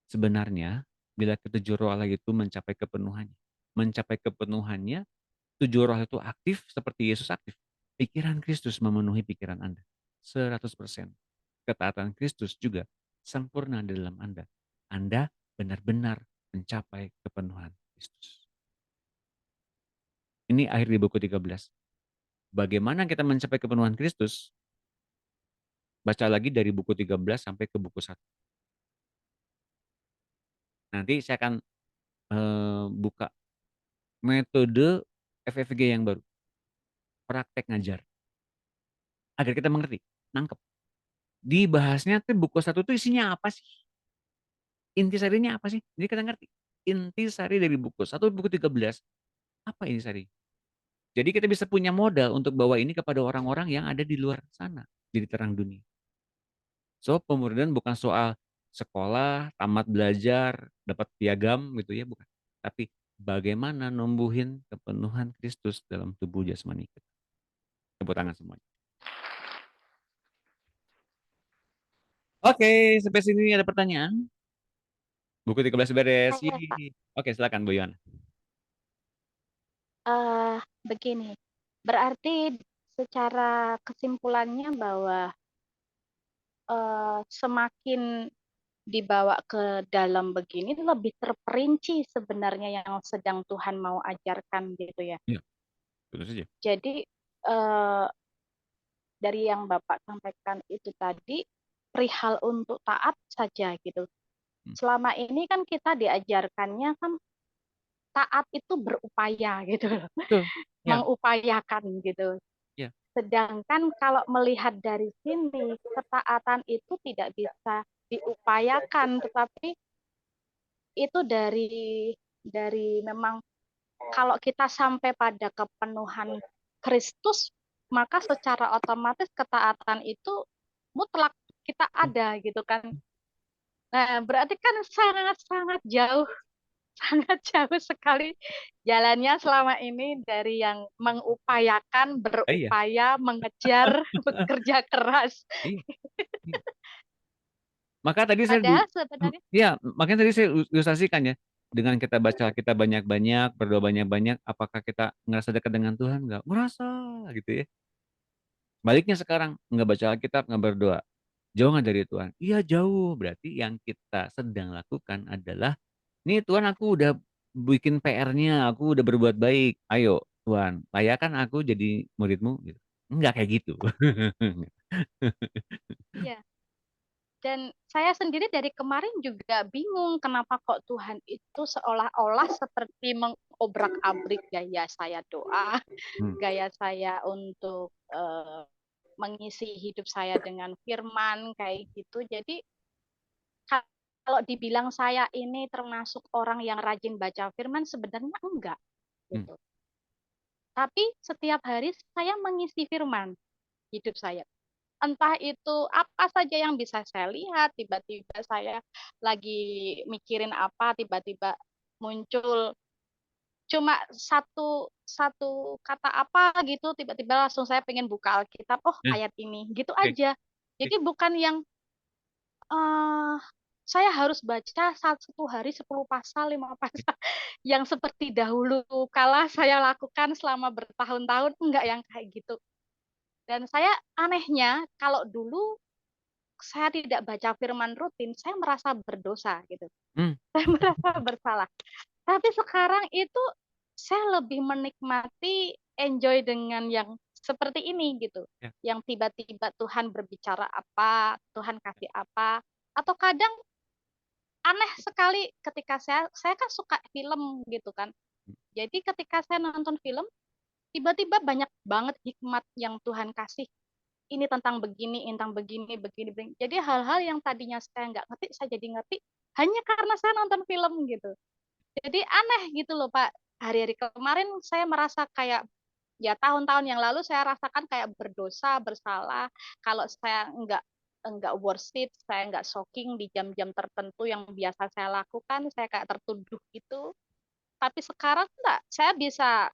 Sebenarnya, bila ketujuh roh Allah itu mencapai kepenuhannya, tujuh roh itu aktif seperti Yesus aktif. Pikiran Kristus memenuhi pikiran Anda. 100%. Ketaatan Kristus juga sempurna di dalam Anda. Anda benar-benar mencapai kepenuhan Kristus. Ini akhir di buku 13. Bagaimana kita mencapai kepenuhan Kristus? Baca lagi dari buku 13 sampai ke buku 1. Nanti saya akan buka metode FFG yang baru. Praktek ngajar. Agar kita mengerti, nangkep. Dibahasnya tuh buku 1 itu isinya apa sih? Intisarinya apa sih? Jadi kita ngerti. Intisari dari buku 1, buku 13, apa intisari? Jadi kita bisa punya modal untuk bawa ini kepada orang-orang yang ada di luar sana. Jadi terang dunia. So, pemuridan bukan soal sekolah, tamat belajar, dapat piagam gitu ya, bukan. Tapi bagaimana numbuhin kepenuhan Kristus dalam tubuh jasmani kita. Tepuk tangan semuanya. Oke, sampai sini ada pertanyaan? Buku 13 beres. Oke, silakan Bu Yohana. Begini, berarti secara kesimpulannya bahwa semakin dibawa ke dalam begini lebih terperinci sebenarnya yang sedang Tuhan mau ajarkan gitu ya. Iya, betul saja. Jadi dari yang Bapak sampaikan itu tadi perihal untuk taat saja gitu. Selama ini kan kita diajarkannya kan taat itu berupaya gitu loh. Mengupayakan gitu. Ya. Sedangkan kalau melihat dari sini ketaatan itu tidak bisa diupayakan, tetapi itu dari memang kalau kita sampai pada kepenuhan Kristus, maka secara otomatis ketaatan itu mutlak kita ada gitu kan. Nah, berarti kan sangat jauh sekali jalannya selama ini dari yang mengupayakan, berupaya, mengejar, bekerja keras. Maka tadi sebenarnya. makanya tadi saya ilustrasikan ya. dengan kita baca kita banyak-banyak, berdoa banyak-banyak, apakah kita ngerasa dekat dengan Tuhan? Nggak ngerasa gitu ya. Baliknya sekarang, nggak baca Alkitab, nggak berdoa. Jauh nggak dari Tuhan? Iya jauh. Berarti yang kita sedang lakukan adalah, nih Tuhan aku udah bikin PR-nya, aku udah berbuat baik. Ayo Tuhan, layakan aku jadi muridmu. Gitu. Enggak kayak gitu. Iya. Dan saya sendiri dari kemarin juga bingung kenapa kok Tuhan itu seolah-olah seperti mengobrak-abrik gaya saya doa, gaya saya untuk mengisi hidup saya dengan firman kayak gitu. Jadi kalau dibilang saya ini termasuk orang yang rajin baca firman, sebenarnya enggak gitu. Tapi setiap hari saya mengisi firman hidup saya. Entah itu apa saja yang bisa saya lihat, tiba-tiba saya lagi mikirin apa, tiba-tiba muncul cuma satu kata apa gitu, tiba-tiba langsung saya pengen buka Alkitab, oh ayat ini, gitu aja. Jadi bukan yang saya harus baca satu hari 10 pasal, 5 pasal, yang seperti dahulu kala saya lakukan selama bertahun-tahun, enggak yang kayak gitu. Dan saya anehnya, kalau dulu saya tidak baca firman rutin, saya merasa berdosa gitu. Saya merasa bersalah. Tapi sekarang itu saya lebih menikmati, enjoy dengan yang seperti ini gitu. Yang tiba-tiba Tuhan berbicara apa, Tuhan kasih apa, atau kadang aneh sekali ketika saya kan suka film gitu kan. Jadi ketika saya nonton film, tiba-tiba banyak banget hikmat yang Tuhan kasih. Ini tentang begini, begini. Jadi hal-hal yang tadinya saya nggak ngerti, saya jadi ngerti hanya karena saya nonton film gitu. Jadi aneh gitu loh Pak. Hari-hari kemarin saya merasa kayak, ya tahun-tahun yang lalu saya rasakan kayak berdosa, bersalah. Kalau saya nggak worth it, saya nggak shocking di jam-jam tertentu yang biasa saya lakukan, saya kayak tertuduh gitu. Tapi sekarang enggak, saya bisa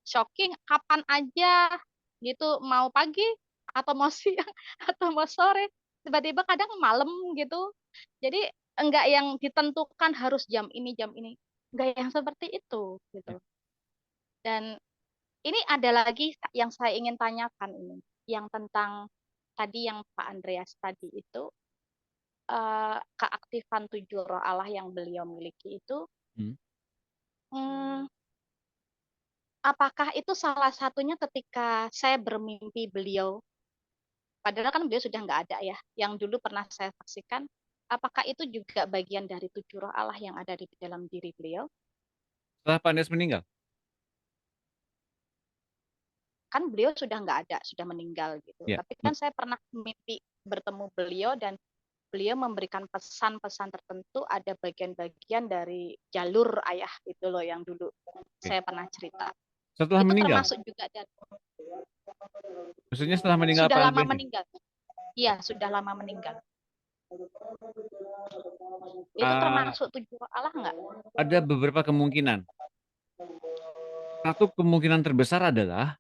shocking kapan aja gitu, mau pagi atau mau siang atau mau sore, tiba-tiba kadang malam gitu. Jadi enggak yang ditentukan harus jam ini, enggak yang seperti itu gitu. Dan ini ada lagi yang saya ingin tanyakan ini, yang tentang tadi yang Pak Andreas tadi itu, keaktifan 7 roh Allah yang beliau miliki itu, apakah itu salah satunya ketika saya bermimpi beliau, padahal kan beliau sudah nggak ada ya, yang dulu pernah saya saksikan, apakah itu juga bagian dari 7 roh Allah yang ada di dalam diri beliau? Setelah Pak Andreas meninggal? Kan beliau sudah nggak ada, sudah meninggal gitu. Tapi kan saya pernah mimpi bertemu beliau dan beliau memberikan pesan-pesan tertentu, ada bagian-bagian dari jalur ayah itu loh yang dulu saya pernah cerita. Setelah itu meninggal? Termasuk juga dari, Maksudnya setelah meninggal sudah Pak lama Andreas? meninggal. Iya, sudah lama meninggal. Itu termasuk 7 roh Allah nggak? Ada beberapa kemungkinan. Satu kemungkinan terbesar adalah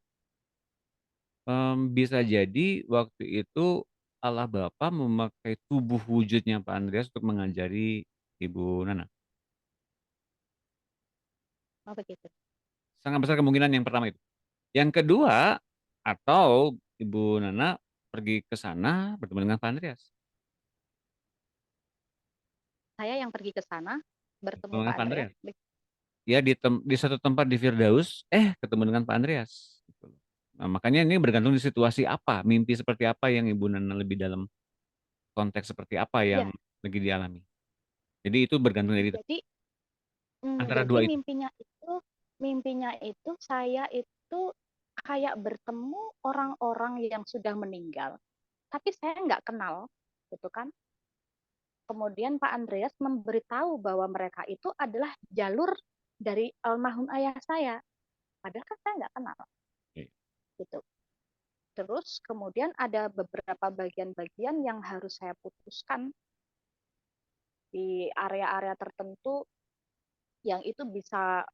bisa jadi waktu itu Allah Bapa memakai tubuh wujudnya Pak Andreas untuk mengajari Ibu Nana. Oh begitu. Sangat besar kemungkinan yang pertama itu. Yang kedua, atau Ibu Nana pergi ke sana bertemu dengan Pak Andreas. Saya yang pergi ke sana bertemu Dengan Pak Pak Andreas. Ya di satu tempat di Firdaus, ketemu dengan Pak Andreas. Nah, makanya ini bergantung di situasi apa, mimpi seperti apa yang Ibu Nana lebih dalam konteks seperti apa yang lagi dialami. Jadi itu bergantung dari itu. Jadi, Antara jadi dua itu. mimpinya itu saya itu kayak bertemu orang-orang yang sudah meninggal, tapi saya nggak kenal, gitu kan? Kemudian Pak Andreas memberitahu bahwa mereka itu adalah jalur dari almarhum ayah saya, padahal kan saya nggak kenal, gitu. Terus kemudian ada beberapa bagian-bagian yang harus saya putuskan di area-area tertentu yang itu bisa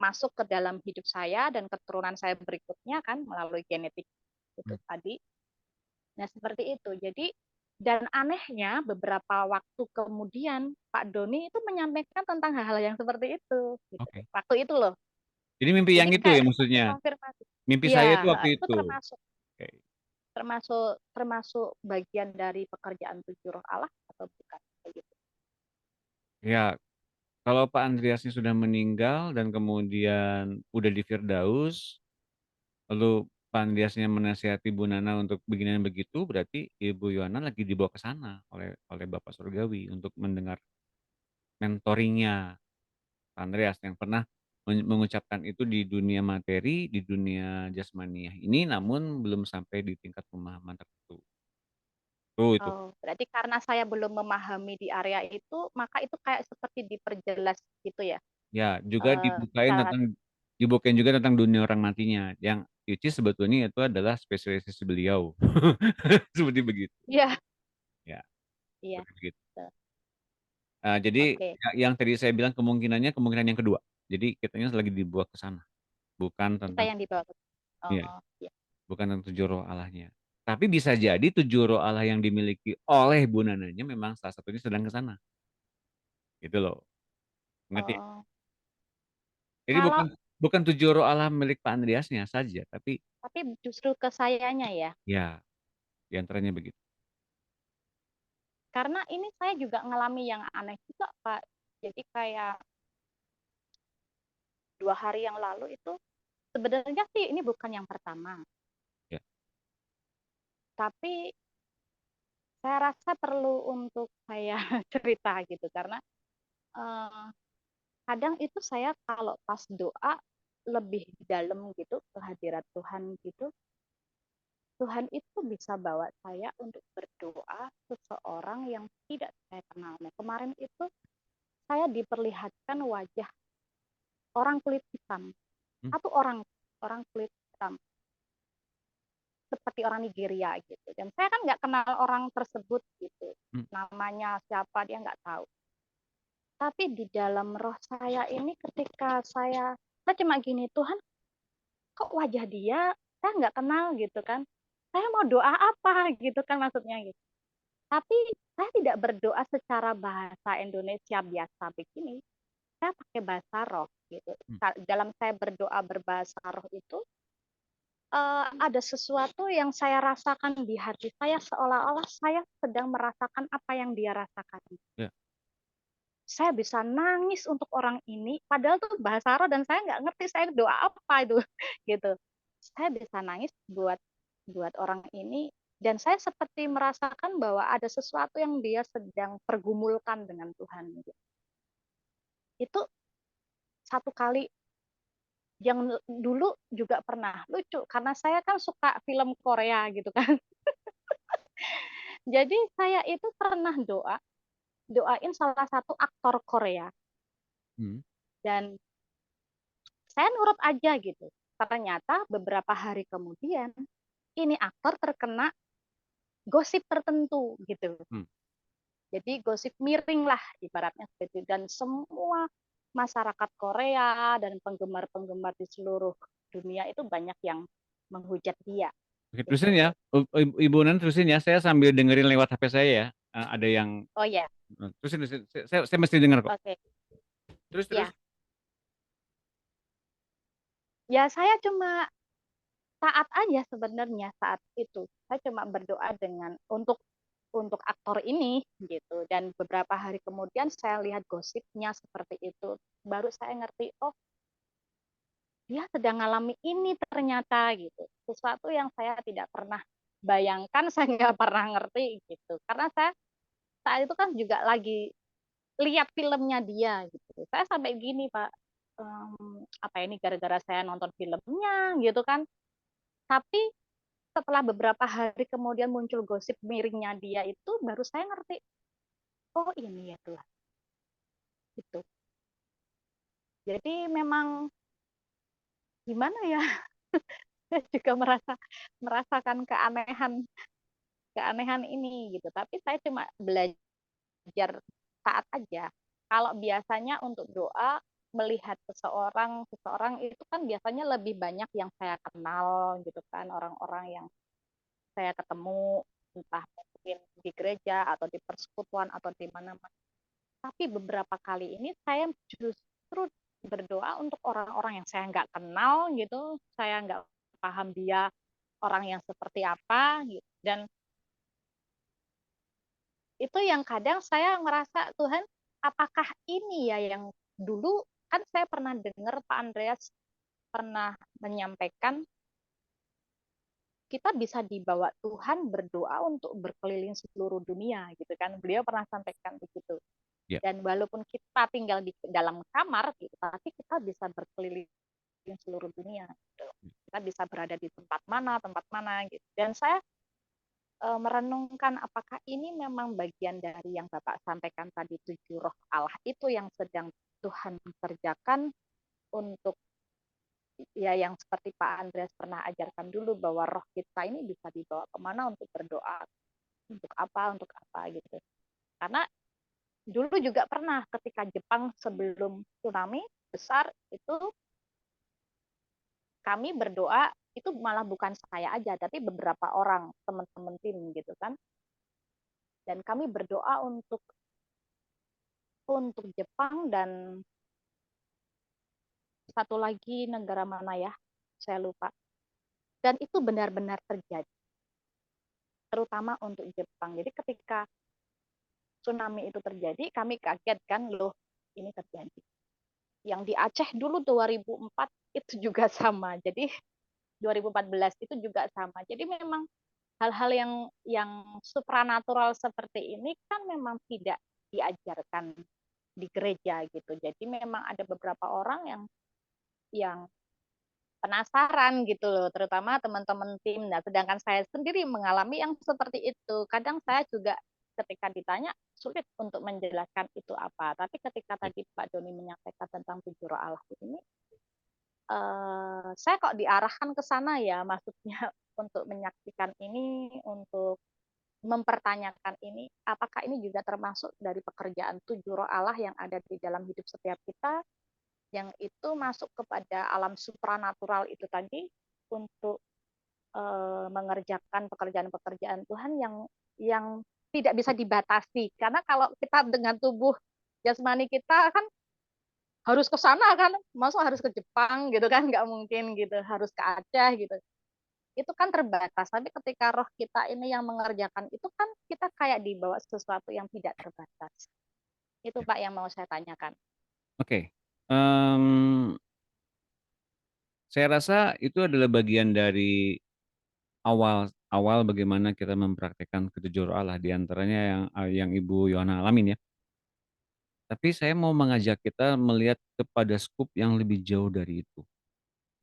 masuk ke dalam hidup saya dan keturunan saya berikutnya kan melalui genetik itu tadi. Nah seperti itu. Jadi Dan anehnya beberapa waktu kemudian Pak Doni itu menyampaikan tentang hal-hal yang seperti itu gitu. Oke. Waktu itu loh. Jadi mimpi yang Jadi itu ya kayak seperti maksudnya. konfirmasi. Mimpi saya itu Iya, waktu itu itu. termasuk Oke. termasuk bagian dari pekerjaan 7 roh Allah atau bukan begitu. Ya, kalau Pak Andreasnya sudah meninggal dan kemudian udah di Firdaus, lalu Pak Andreasnya menasihati Bu Nana untuk begini dan begitu, berarti Ibu Yohana lagi dibawa ke sana oleh Bapak Surgawi untuk mendengar mentoringnya Pak Andreas yang pernah mengucapkan itu di dunia materi, di dunia jasmaniah ini, namun belum sampai di tingkat pemahaman tertentu. Itu. Oh, berarti karena saya belum memahami di area itu, maka itu kayak seperti diperjelas gitu ya. Ya, juga Cara dibukain juga tentang dunia orang matinya, yang which is sebetulnya itu adalah spesialisasi beliau. Seperti begitu. Iya. Ya, Iya. seperti begitu. Betul. Jadi Oke. yang tadi saya bilang kemungkinan yang kedua. Jadi kitanya lagi dibawa ke sana, bukan Kita tentang yang dibawa ke iya, iya. bukan tentang 7 roh Allahnya. Tapi bisa jadi 7 roh Allah yang dimiliki oleh Bu Nananya memang salah satunya sedang ke sana. Gitu loh. Ngerti? Oh, Jadi kalau bukan 7 roh Allah milik Pak Andreasnya saja, tapi justru ke sayanya ya. ya, di antaranya begitu. Karena ini saya juga ngalami yang aneh juga, Pak. Jadi kayak 2 hari yang lalu itu sebenarnya sih ini bukan yang pertama. Ya. Tapi saya rasa perlu untuk saya cerita gitu karena kadang itu saya kalau pas doa lebih dalam gitu ke hadirat Tuhan gitu, Tuhan itu bisa bawa saya untuk berdoa seseorang yang tidak saya kenal. Nah, kemarin itu saya diperlihatkan wajah orang kulit hitam. Satu orang kulit hitam. Seperti orang Nigeria gitu. Dan saya kan nggak kenal orang tersebut gitu. Namanya siapa dia nggak tahu. Tapi di dalam roh saya ini ketika saya cuma gini, Tuhan kok wajah dia saya nggak kenal gitu kan. Saya mau doa apa gitu kan maksudnya gitu. Tapi saya tidak berdoa secara bahasa Indonesia biasa begini. Saya pakai bahasa roh gitu. Dalam saya berdoa berbahasa roh itu ada sesuatu yang saya rasakan di hati saya seolah-olah saya sedang merasakan apa yang dia rasakan. Ya. Saya bisa nangis untuk orang ini, padahal tuh bahasa roh dan saya nggak ngerti saya doa apa itu, gitu. Saya bisa nangis buat orang ini dan saya seperti merasakan bahwa ada sesuatu yang dia sedang pergumulkan dengan Tuhan. Gitu. Itu satu kali yang dulu juga pernah lucu karena saya kan suka film Korea gitu kan. Jadi saya itu pernah doain salah satu aktor Korea. Dan saya nurut aja gitu. Ternyata beberapa hari kemudian ini aktor terkena gosip tertentu gitu. Jadi gosip miring lah ibaratnya seperti itu. Dan semua masyarakat Korea dan penggemar-penggemar di seluruh dunia itu banyak yang menghujat dia. Oke, terusin ya, Ibu Nan terusin ya. Saya sambil dengerin lewat HP saya ya. Ada yang. Oh ya. Terusin. Saya mesti dengar kok. Oke. Terus. Ya saya cuma taat aja sebenarnya saat itu. Saya cuma berdoa untuk aktor ini gitu. Dan beberapa hari kemudian saya lihat gosipnya seperti itu. Baru saya ngerti, oh dia sedang ngalami ini ternyata gitu. Sesuatu yang saya tidak pernah bayangkan, saya nggak pernah ngerti gitu. Karena saya saat itu kan juga lagi lihat filmnya dia gitu. Saya sampai gini Pak, apa ini gara-gara saya nonton filmnya gitu kan. Tapi setelah beberapa hari kemudian muncul gosip miringnya dia itu, baru saya ngerti, oh ini ya Tuhan. Gitu. Jadi memang gimana ya? Saya juga merasakan keanehan ini gitu. Tapi saya cuma belajar taat aja. Kalau biasanya untuk doa melihat seseorang itu kan biasanya lebih banyak yang saya kenal gitu kan, orang-orang yang saya ketemu entah mungkin di gereja atau di persekutuan atau di mana-mana. Tapi beberapa kali ini saya justru berdoa untuk orang-orang yang saya nggak kenal gitu, saya nggak paham dia orang yang seperti apa gitu. Dan itu yang kadang saya ngerasa, Tuhan, apakah ini ya yang dulu kan saya pernah dengar Pak Andreas pernah menyampaikan kita bisa dibawa Tuhan berdoa untuk berkeliling seluruh dunia gitu kan. Beliau pernah sampaikan begitu. Dan walaupun kita tinggal di dalam kamar gitu, tapi kita bisa berkeliling seluruh dunia gitu. Kita bisa berada di tempat mana gitu. Dan saya merenungkan apakah ini memang bagian dari yang Bapak sampaikan tadi, 7 roh Allah itu yang sedang Tuhan kerjakan untuk ya yang seperti Pak Andreas pernah ajarkan dulu, bahwa roh kita ini bisa dibawa kemana untuk berdoa, untuk apa gitu. Karena dulu juga pernah ketika Jepang sebelum tsunami besar itu kami berdoa, itu malah bukan saya aja, tapi beberapa orang teman-teman tim gitu kan. Dan kami berdoa untuk Jepang dan satu lagi negara mana ya, saya lupa. Dan itu benar-benar terjadi, terutama untuk Jepang. Jadi ketika tsunami itu terjadi, kami kaget kan, loh ini terjadi. Yang di Aceh dulu 2004 itu juga sama. Jadi 2014 itu juga sama. Jadi memang hal-hal yang supranatural seperti ini kan memang tidak diajarkan di gereja gitu. Jadi memang ada beberapa orang yang penasaran gitu loh, terutama teman-teman tim. Nah, sedangkan saya sendiri mengalami yang seperti itu. Kadang saya juga ketika ditanya sulit untuk menjelaskan itu apa. Tapi ketika tadi Pak Doni menyampaikan tentang 7 roh Allah ini, saya kok diarahkan ke sana ya, maksudnya untuk menyaksikan ini, untuk mempertanyakan ini, apakah ini juga termasuk dari pekerjaan 7 roh Allah yang ada di dalam hidup setiap kita, yang itu masuk kepada alam supranatural itu tadi untuk mengerjakan pekerjaan-pekerjaan Tuhan yang tidak bisa dibatasi. Karena kalau kita dengan tubuh jasmani kita kan harus ke sana kan, masuk harus ke Jepang gitu kan, nggak mungkin gitu, harus ke Aceh gitu. Itu kan terbatas. Tapi ketika roh kita ini yang mengerjakan itu kan kita kayak dibawa sesuatu yang tidak terbatas. Itu Pak yang mau saya tanyakan. Oke. Saya rasa itu adalah bagian dari awal bagaimana kita mempraktekkan ketujuh roh Allah, di antaranya yang Ibu Yohana alamin ya. Tapi saya mau mengajak kita melihat kepada skup yang lebih jauh dari itu.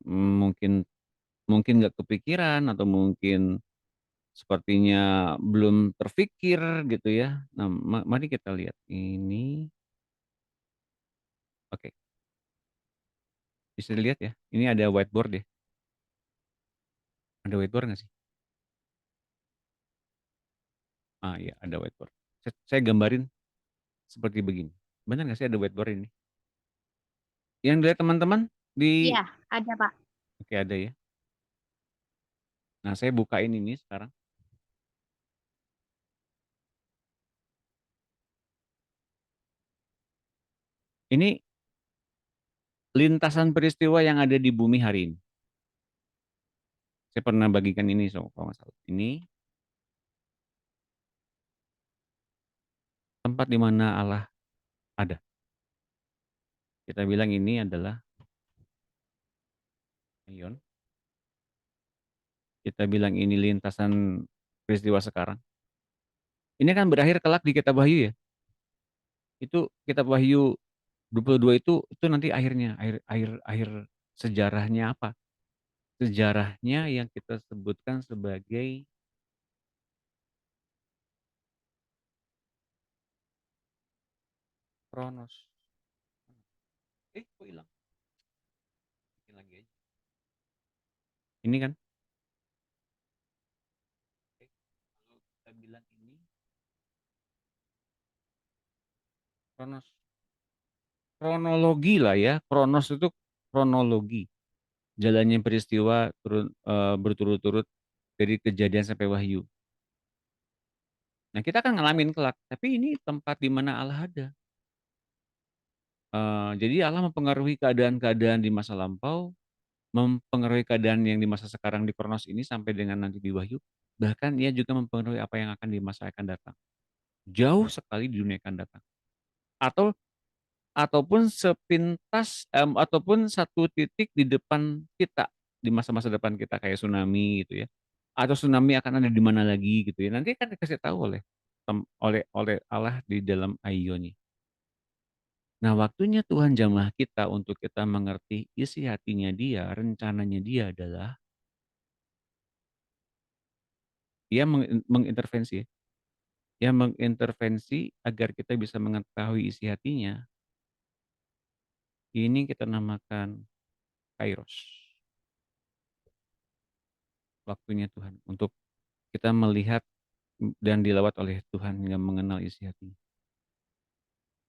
Mungkin nggak kepikiran atau mungkin sepertinya belum terfikir gitu ya. Nah, mari kita lihat ini. Oke. Bisa dilihat ya. Ini ada whiteboard ya. Ada whiteboard nggak sih? Ah ya, ada whiteboard. Saya gambarin seperti begini. Benar nggak sih ada whiteboard ini? Yang dilihat teman-teman di... Iya, ada Pak. Oke, ada ya. Nah, saya bukain ini sekarang. Ini lintasan peristiwa yang ada di bumi hari ini. Saya pernah bagikan ini, so, kalau nggak salah. Ini tempat di mana Allah ada. Kita bilang ini adalah ion. Kita bilang ini lintasan peristiwa sekarang. Ini kan berakhir kelak di kitab Wahyu ya. Itu kitab Wahyu 22 itu nanti akhirnya akhir sejarahnya apa? Sejarahnya yang kita sebutkan sebagai Kronos. Kok hilang? Bikin lagi aja. Ini kan? Kalau kita bilang ini Kronos. Kronologi lah ya. Kronos itu kronologi. Jalannya peristiwa berturut-turut dari kejadian sampai Wahyu. Nah, kita akan ngalamin kelak, tapi ini tempat di mana Allah ada. Jadi Allah mempengaruhi keadaan-keadaan di masa lampau, mempengaruhi keadaan yang di masa sekarang di Kronos ini sampai dengan nanti di Wahyu, bahkan Ia juga mempengaruhi apa yang akan di masa akan datang. Jauh sekali di dunia akan datang. Ataupun sepintas, ataupun satu titik di depan kita, di masa-masa depan kita kayak tsunami gitu ya. Atau tsunami akan ada di mana lagi gitu ya. Nanti akan dikasih tahu oleh Allah di dalam ayatnya. Nah, waktunya Tuhan jamah kita untuk kita mengerti isi hatinya Dia, rencananya Dia adalah Dia mengintervensi, Dia mengintervensi agar kita bisa mengetahui isi hatinya. Ini kita namakan Kairos. Waktunya Tuhan untuk kita melihat dan dilawat oleh Tuhan yang mengenal isi hatinya.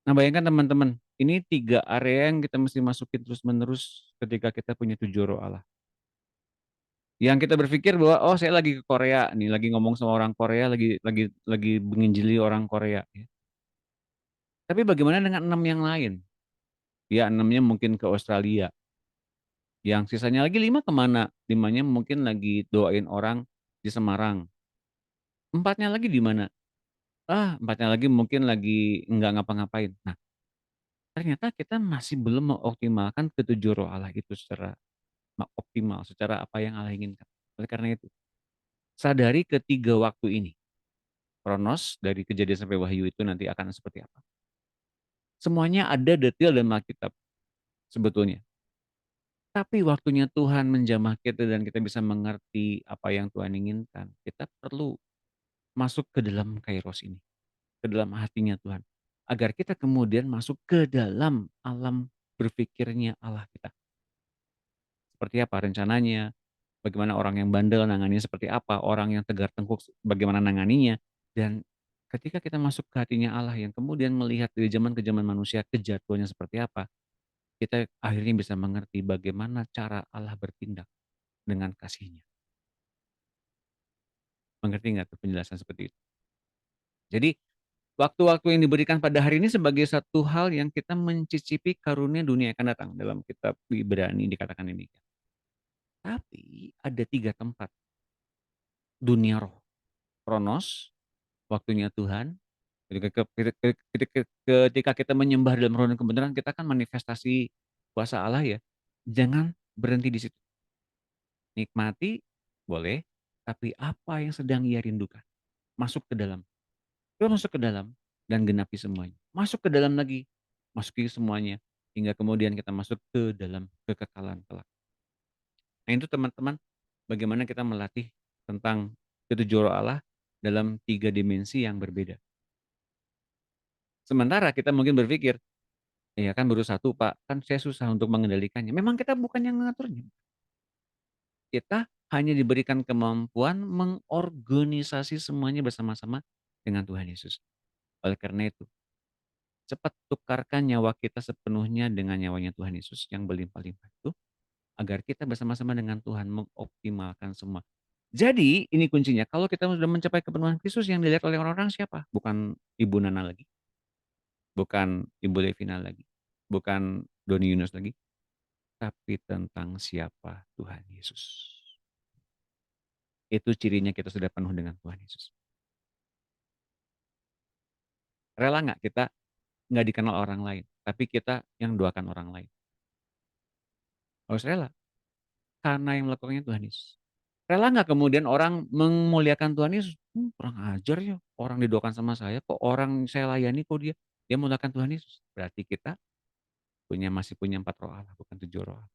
Nah, bayangkan teman-teman, ini 3 area yang kita mesti masukin terus-menerus ketika kita punya 7 roh Allah. Yang kita berpikir bahwa, oh saya lagi ke Korea nih, lagi ngomong sama orang Korea, lagi menginjili orang Korea. Ya. Tapi bagaimana dengan 6 yang lain? Ya 6-nya mungkin ke Australia. Yang sisanya lagi 5 kemana? 5-nya mungkin lagi doain orang di Semarang. 4-nya lagi di mana? 4-nya lagi mungkin lagi nggak ngapa-ngapain. Nah, ternyata kita masih belum mengoptimalkan ketujuh roh Allah itu secara optimal, secara apa yang Allah inginkan. Oleh karena itu, sadari ketiga waktu ini. Kronos, dari Kejadian sampai Wahyu itu nanti akan seperti apa. Semuanya ada detail dalam Alkitab sebetulnya. Tapi waktunya Tuhan menjamah kita dan kita bisa mengerti apa yang Tuhan inginkan. Kita perlu masuk ke dalam Kairos ini. Ke dalam hatinya Tuhan. Agar kita kemudian masuk ke dalam alam berpikirnya Allah kita. Seperti apa rencananya, bagaimana orang yang bandel nanganinya seperti apa, orang yang tegar tengkuk bagaimana nanganinya. Dan ketika kita masuk ke hatinya Allah yang kemudian melihat dari zaman ke zaman manusia kejatuhannya seperti apa, kita akhirnya bisa mengerti bagaimana cara Allah bertindak dengan kasih-Nya. Mengerti nggak tuh penjelasan seperti itu? Jadi waktu-waktu yang diberikan pada hari ini sebagai satu hal yang kita mencicipi karunia dunia yang akan datang. Dalam kitab Ibrani dikatakan demikian. Tapi ada 3 tempat. Dunia roh. Kronos, waktunya Tuhan. Ketika kita menyembah dalam roh dan kebenaran, kita kan manifestasi kuasa Allah ya. Jangan berhenti di situ. Nikmati, boleh. Tapi apa yang sedang ia rindukan? Masuk ke dalam. Kita masuk ke dalam dan genapi semuanya. Masuk ke dalam lagi. Masuki semuanya. Hingga kemudian kita masuk ke dalam kekekalan kelak. Nah itu teman-teman, bagaimana kita melatih tentang ketujuh roh Allah dalam 3 dimensi yang berbeda. Sementara kita mungkin berpikir, ya kan baru 1 Pak, kan saya susah untuk mengendalikannya. Memang kita bukan yang mengaturnya. Kita hanya diberikan kemampuan mengorganisasi semuanya bersama-sama dengan Tuhan Yesus. Oleh karena itu, cepat tukarkan nyawa kita sepenuhnya dengan nyawanya Tuhan Yesus yang berlimpah-limpah itu, agar kita bersama-sama dengan Tuhan mengoptimalkan semua. Jadi ini kuncinya, kalau kita sudah mencapai kepenuhan Kristus yang dilihat oleh orang-orang siapa? Bukan Ibu Nana lagi, bukan Ibu Levina lagi, bukan Doni Yunus lagi, tapi tentang siapa Tuhan Yesus. Itu cirinya kita sudah penuh dengan Tuhan Yesus. Rela nggak kita nggak dikenal orang lain, tapi kita yang doakan orang lain? Harus rela, karena yang melakukannya Tuhan Yesus. Rela nggak kemudian orang memuliakan Tuhan Yesus? Kurang ajar ya, orang didoakan sama saya, kok orang saya layani kok dia memuliakan Tuhan Yesus. Berarti kita masih punya 4 roh Allah, bukan 7 roh Allah.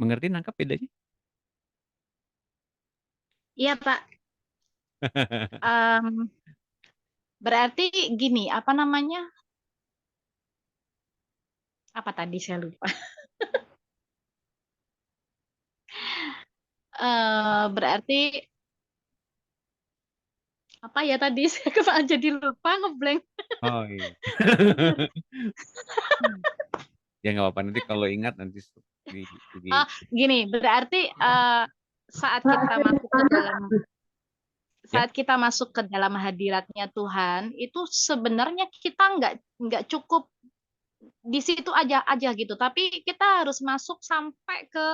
Mengerti, nangkap bedanya? Iya Pak. Berarti gini, apa namanya? Apa tadi saya lupa. Berarti apa ya tadi saya jadi lupa ngeblank. Oh iya. Ya nggak apa-apa, nanti kalau ingat nanti gini, berarti saat kita masuk ke dalam saat kita masuk ke dalam hadiratnya Tuhan, itu sebenarnya kita nggak cukup di situ aja gitu, tapi kita harus masuk sampai ke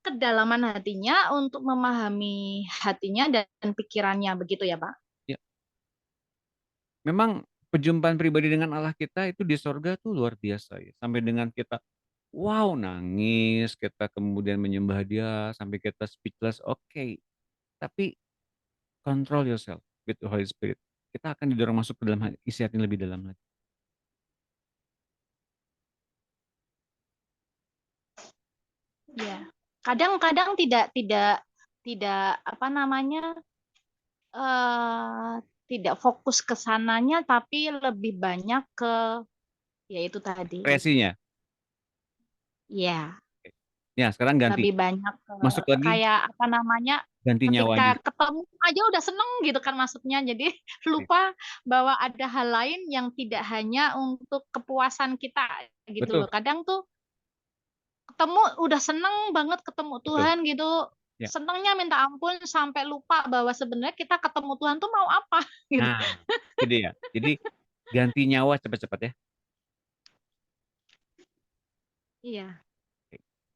kedalaman hatinya untuk memahami hatinya dan pikirannya, begitu ya Pak? Ya. Memang perjumpaan pribadi dengan Allah kita itu di sorga tuh luar biasa ya. Sampai dengan kita wow nangis, kita kemudian menyembah Dia sampai kita speechless. Oke. Tapi control yourself with the Holy Spirit. Kita akan didorong masuk ke dalam isi hati yang lebih dalam lagi. Ya. Kadang-kadang tidak apa namanya, tidak fokus ke sananya, tapi lebih banyak ke yaitu tadi. Ekspresinya. Ya. Ya, sekarang ganti. Lebih banyak ke Masuk lagi. kayak apa namanya? Ganti nyawanya. Ketika ketemu aja udah seneng gitu kan maksudnya. Jadi lupa bahwa ada hal lain yang tidak hanya untuk kepuasan kita gitu Betul. loh. Kadang tuh ketemu udah seneng banget ketemu Tuhan gitu. Ya. Senengnya minta ampun sampai lupa bahwa sebenarnya kita ketemu Tuhan tuh mau apa gitu. Nah, gitu ya. Jadi ganti nyawa cepat-cepat ya. Iya.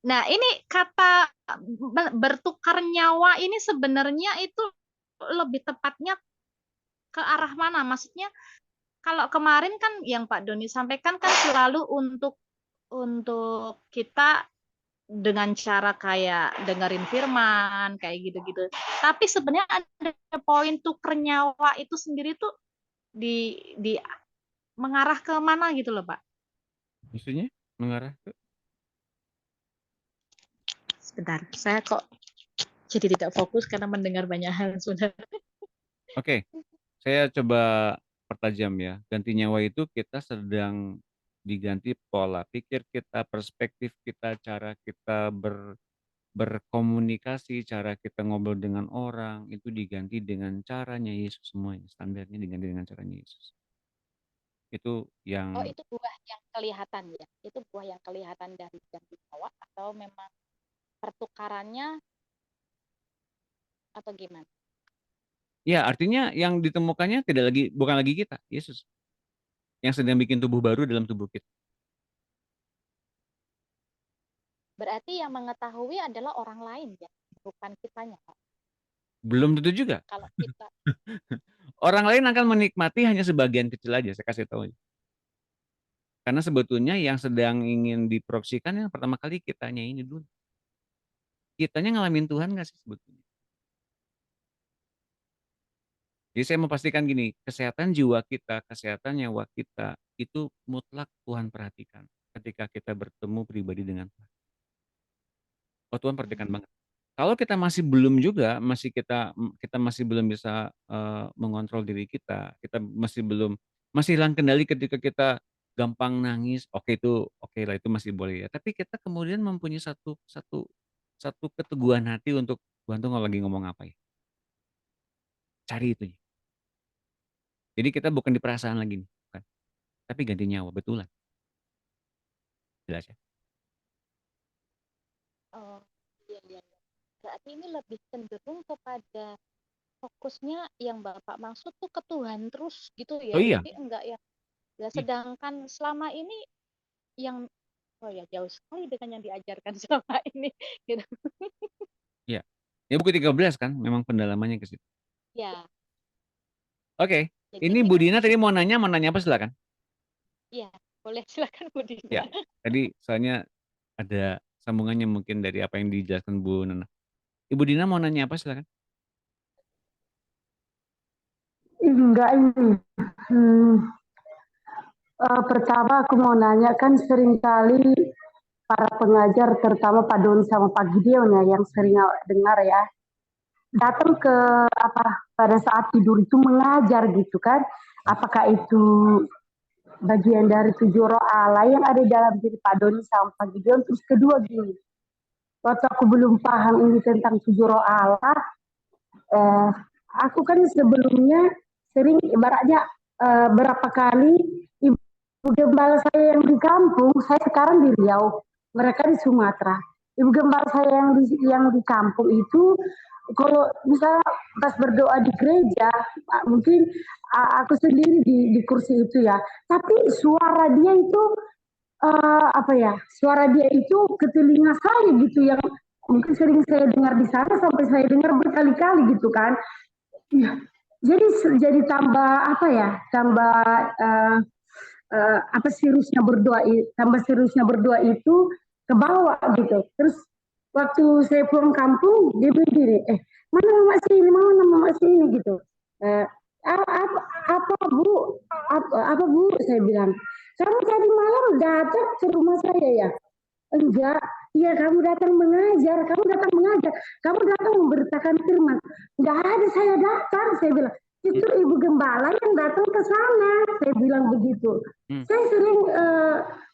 Nah, ini kata bertukar nyawa ini sebenarnya itu lebih tepatnya ke arah mana? Maksudnya kalau kemarin kan yang Pak Doni sampaikan kan selalu untuk kita dengan cara kayak dengerin firman kayak gitu-gitu. Tapi sebenarnya ada poin tuker nyawa itu sendiri tuh di mengarah ke mana gitu loh, Pak? Maksudnya mengarah ke? Sebentar, saya kok jadi tidak fokus karena mendengar banyak hal sebenarnya. Oke, saya coba pertajam ya. Ganti nyawa itu kita sedang diganti pola pikir kita, perspektif kita, cara kita berkomunikasi, cara kita ngobrol dengan orang, itu diganti dengan caranya Yesus semuanya. Standarnya diganti dengan caranya Yesus. Itu yang... Oh, itu buah yang kelihatan ya? Itu buah yang kelihatan dari ganti nyawa atau memang pertukarannya atau gimana? Ya, artinya yang ditemukannya bukan lagi kita, Yesus. Yang sedang bikin tubuh baru dalam tubuh kita. Berarti yang mengetahui adalah orang lain ya, bukan kitanya, Pak. Belum tentu juga. Kalau kita orang lain akan menikmati hanya sebagian kecil aja, saya kasih tahu. Karena sebetulnya yang sedang ingin diproyeksikan yang pertama kali kitanya ini dulu. Kitanya ngalamin Tuhan nggak sih sebetulnya? Jadi saya mau pastikan gini, kesehatan jiwa kita, kesehatan nyawa kita, itu mutlak Tuhan perhatikan ketika kita bertemu pribadi dengan Tuhan. Oh, Tuhan perhatikan banget. Kalau kita masih belum juga, kita masih belum bisa mengontrol diri kita masih hilang kendali ketika kita gampang nangis, oke lah itu masih boleh ya. Tapi kita kemudian mempunyai satu keteguhan hati untuk Tuhan tuh lagi ngomong apa ya. Cari itu. Jadi kita bukan di perasaan lagi nih, bukan. Tapi ganti nyawa, betulan. Jelas ya? Oh, iya. Berarti ini lebih cenderung kepada fokusnya yang Bapak maksud tuh ke Tuhan terus gitu ya. Oh iya. Jadi enggak yang ya, sedangkan selama ini yang jauh sekali dengan yang diajarkan selama ini gitu. Iya. Ya buku 13 kan memang pendalamannya ke situ. Ya. Oke. Ini Bu Dina tadi mau nanya apa silakan. Iya, boleh silakan Bu Dina. Ya. Tadi soalnya ada sambungannya mungkin dari apa yang dijelaskan Bu Nana. Ibu Dina mau nanya apa silakan. Enggak ini. Pertama aku mau nanya, kan seringkali para pengajar terutama Pak Doni sama Pak Gideon ya yang sering dengar ya, datang ke pada saat tidur itu mengajar gitu kan. Apakah itu bagian dari 7 roh Allah yang ada dalam diri Pak Doni sama Pak Gideon? Terus kedua gini, waktu aku belum paham ini tentang 7 roh Allah, aku kan sebelumnya sering ibaratnya berapa kali ibu gembala saya yang di kampung, saya sekarang di Riau, mereka di Sumatera. ibu gembala saya yang di kampung itu, kalau misalnya pas berdoa di gereja, mungkin aku sendiri di kursi itu ya, tapi suara dia itu suara dia itu ke telinga saya gitu, yang mungkin sering saya dengar di sana sampai saya dengar berkali-kali gitu kan. Ya, jadi tambah seriusnya berdoa itu ke bawah gitu. Terus waktu saya pulang kampung dia bilang gini, mana mama sini gitu. Apa bu, saya bilang, kamu tadi malam datang ke rumah saya ya? Enggak, iya kamu datang mengajar, kamu datang memberitakan firman. Enggak ada saya datang, saya bilang. Justru ibu gembala yang datang ke sana, saya bilang begitu. Saya sering,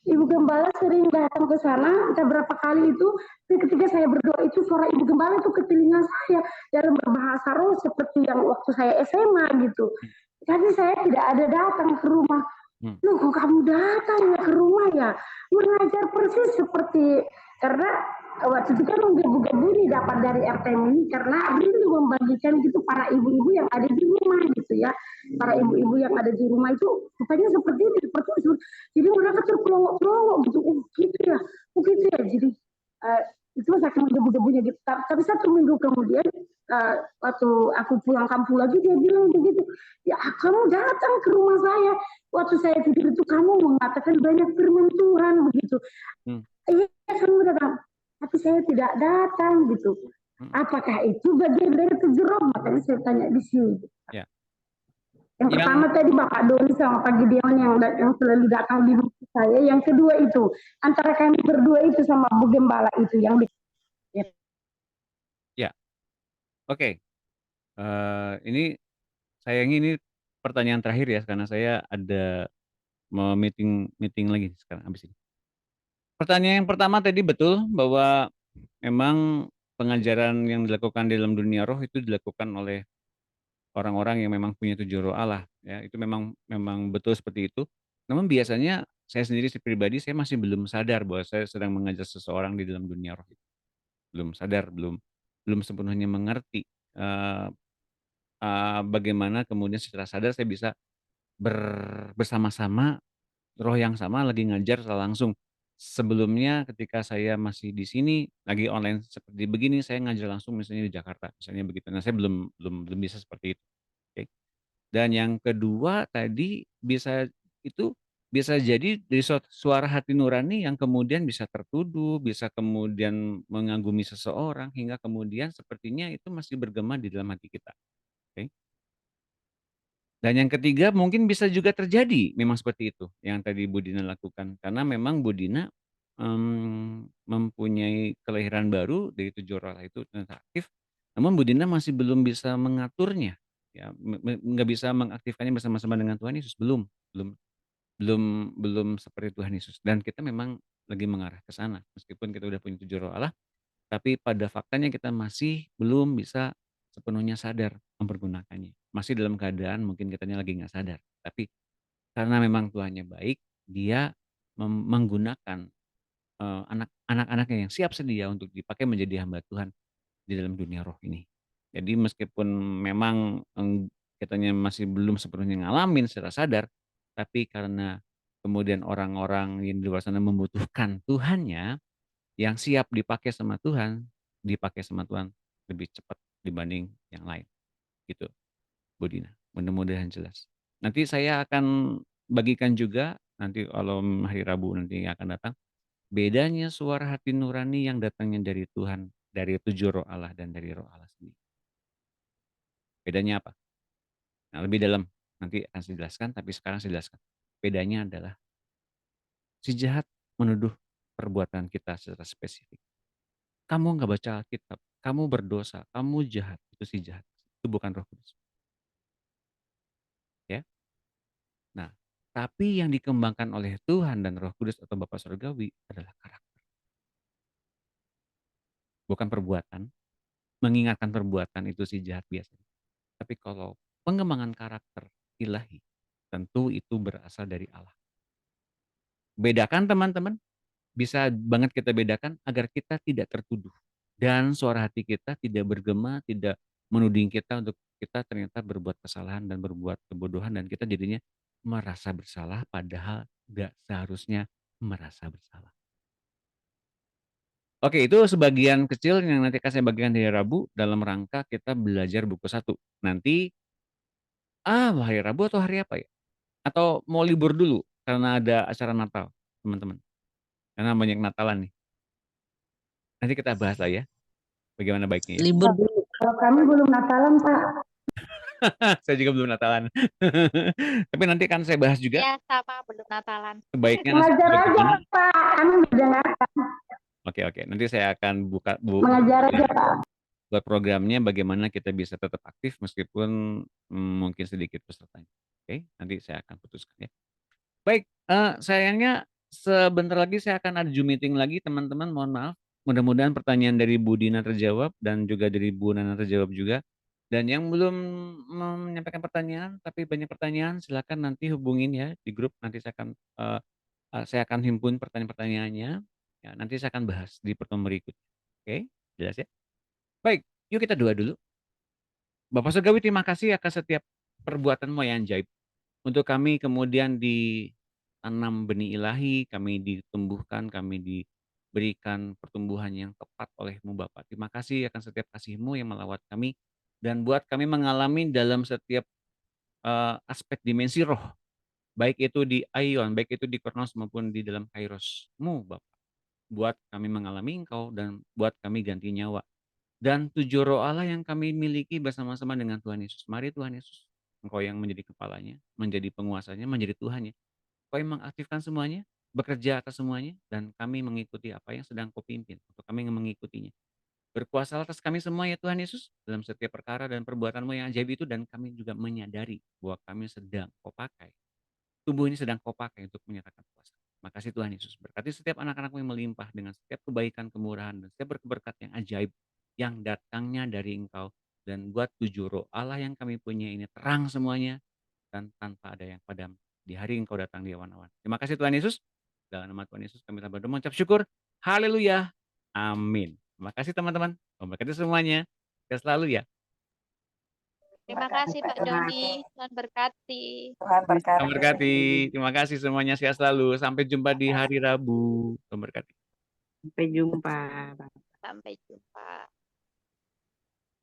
ibu gembala sering datang ke sana, entah berapa kali itu, ketika saya berdoa itu suara ibu gembala itu ke telinga saya dalam berbahasa roh seperti yang waktu saya SMA gitu. Tapi saya tidak ada datang ke rumah. Loh, kok kamu datang ya ke rumah ya? Mengajar persis seperti, karena waktu itu kan menggebu-gebu dapat dari RT ini, karena rindu membagikan gitu para ibu-ibu yang ada di rumah gitu ya. Para ibu-ibu yang ada di rumah itu rupanya seperti itu. Jadi mereka terpelongo-pelongo gitu. Gitu ya. Jadi itu saking menggebu-gebunya gitu. Tapi 1 minggu kemudian waktu aku pulang kampung lagi dia bilang begitu, ya kamu datang ke rumah saya waktu saya tidur itu, kamu mengatakan banyak firman Tuhan begitu. Iya kamu datang, tapi saya tidak datang gitu. Apakah itu bagian dari 7 roh? Makanya saya tanya di sini. Ya. Yang pertama tadi Bapak Doni sama Pak Gideon yang selalu datang di rumah saya. Yang kedua itu antara kami berdua itu sama Bu Gembala itu yang Ya, oke. Ini sayangnya ini pertanyaan terakhir ya, karena saya ada mau meeting lagi sekarang habis ini. Pertanyaan yang pertama tadi betul bahwa memang pengajaran yang dilakukan di dalam dunia roh itu dilakukan oleh orang-orang yang memang punya 7 roh Allah ya, itu memang betul seperti itu. Namun biasanya saya sendiri pribadi saya masih belum sadar bahwa saya sedang mengajar seseorang di dalam dunia roh itu. Belum sadar, belum sepenuhnya mengerti bagaimana kemudian secara sadar saya bisa bersama-sama roh yang sama lagi ngajar secara langsung. Sebelumnya ketika saya masih di sini lagi online seperti begini, saya ngajar langsung misalnya di Jakarta, misalnya begitu. Nah, saya belum bisa seperti itu. Oke. Dan yang kedua tadi bisa jadi dari suara hati nurani yang kemudian bisa tertuduh, bisa kemudian mengagumi seseorang hingga kemudian sepertinya itu masih bergema di dalam hati kita. Oke. Dan yang ketiga mungkin bisa juga terjadi memang seperti itu yang tadi Bu Dina lakukan. Karena memang Bu Dina mempunyai kelahiran baru dari 7 roh itu ternyata aktif, namun Bu Dina masih belum bisa mengaturnya, ya nggak bisa mengaktifkannya bersama-sama dengan Tuhan Yesus, belum seperti Tuhan Yesus. Dan kita memang lagi mengarah ke sana, meskipun kita udah punya 7 roh Allah, tapi pada faktanya kita masih belum bisa sepenuhnya sadar mempergunakannya. Masih dalam keadaan mungkin kitanya lagi nggak sadar. Tapi karena memang Tuhannya baik, dia menggunakan anak-anaknya yang siap sedia untuk dipakai menjadi hamba Tuhan di dalam dunia roh ini. Jadi meskipun memang kitanya masih belum sepenuhnya ngalamin secara sadar, tapi karena kemudian orang-orang yang di luar sana membutuhkan Tuhannya, yang siap dipakai sama Tuhan lebih cepat dibanding yang lain. Gitu, Bu Dina. Mudah-mudahan jelas. Nanti saya akan bagikan juga, nanti kalau hari Rabu nanti akan datang, bedanya suara hati nurani yang datangnya dari Tuhan, dari 7 roh Allah dan dari roh Allah sendiri. Bedanya apa? Nah, lebih dalam nanti akan saya jelaskan, tapi sekarang saya jelaskan. Bedanya adalah si jahat menuduh perbuatan kita secara spesifik. Kamu nggak baca Alkitab, kamu berdosa, kamu jahat, itu si jahat. Itu bukan Roh Kudus. Ya. Nah, tapi yang dikembangkan oleh Tuhan dan Roh Kudus atau Bapa Surgawi adalah karakter. Bukan perbuatan. Mengingatkan perbuatan itu si jahat biasanya. Tapi kalau pengembangan karakter ilahi, tentu itu berasal dari Allah. Bedakan teman-teman, bisa banget kita bedakan agar kita tidak tertuduh. Dan suara hati kita tidak bergema, tidak menuding kita untuk kita ternyata berbuat kesalahan dan berbuat kebodohan dan kita jadinya merasa bersalah padahal nggak seharusnya merasa bersalah. Oke, itu sebagian kecil yang nanti akan saya bagikan di hari Rabu dalam rangka kita belajar buku 1. Nanti, hari Rabu atau hari apa ya? Atau mau libur dulu karena ada acara Natal, teman-teman? Karena banyak Natalan nih. Nanti kita bahas lah ya, bagaimana baiknya ya. Libur dulu. Kalau kami belum Natalan, Pak. Saya juga belum Natalan. Tapi nanti kan saya bahas juga. Ya, sama belum Natalan. Sebaiknya Mengajar aja, Pak. Kami mendengarkan. Oke. Nanti saya akan buka Mengajar aja, Pak. buat programnya bagaimana kita bisa tetap aktif meskipun mungkin sedikit pesertanya. Oke, nanti saya akan putuskan ya. Baik, sayangnya sebentar lagi saya akan ada Zoom meeting lagi teman-teman, mohon maaf. Mudah-mudahan pertanyaan dari Bu Dina terjawab dan juga dari Bu Nana terjawab juga. Dan yang belum menyampaikan pertanyaan tapi banyak pertanyaan silakan nanti hubungin ya di grup, nanti saya akan himpun pertanyaan-pertanyaannya. Ya, nanti saya akan bahas di pertemuan berikutnya. Oke, jelas ya? Baik, yuk kita doa dulu. Bapak Surgawi, terima kasih akan setiap perbuatanmu yang ajaib. Untuk kami kemudian ditanam benih ilahi, kami ditumbuhkan, kami diberikan pertumbuhan yang tepat oleh-Mu Bapak. Terima kasih akan setiap kasih-Mu yang melawat kami dan buat kami mengalami dalam setiap aspek dimensi roh. Baik itu di Aion, baik itu di Kronos maupun di dalam Kairos-Mu Bapak. Buat kami mengalami Engkau dan buat kami ganti nyawa. Dan 7 roh Allah yang kami miliki bersama-sama dengan Tuhan Yesus. Mari Tuhan Yesus, Engkau yang menjadi kepalanya, menjadi penguasanya, menjadi Tuhannya. Engkau yang mengaktifkan semuanya, bekerja atas semuanya, dan kami mengikuti apa yang sedang Kau pimpin. Untuk kami mengikutinya. Berkuasa atas kami semua ya Tuhan Yesus, dalam setiap perkara dan perbuatanmu yang ajaib itu, dan kami juga menyadari bahwa kami sedang Kau pakai. Tubuh ini sedang Kau pakai untuk menyatakan kuasa. Makasih Tuhan Yesus. Berkati setiap anak-anak-Mu yang melimpah dengan setiap kebaikan, kemurahan, dan setiap berkat yang ajaib yang datangnya dari Engkau. Dan buat 7 roh Allah yang kami punya ini terang semuanya dan tanpa ada yang padam di hari Engkau datang di awan-awan. Terima kasih Tuhan Yesus. Dalam nama Tuhan Yesus kami berdoa mengucap syukur. Haleluya. Amin. Terima kasih teman-teman. Memberkati semuanya. Sehat selalu ya. Terima kasih Pak Doni. Tuhan berkati. Tuhan berkati. Tuhan berkati. Terima kasih semuanya. Sehat selalu. Sampai jumpa di hari Rabu. Tuhan berkati. Sampai jumpa. Sampai jumpa.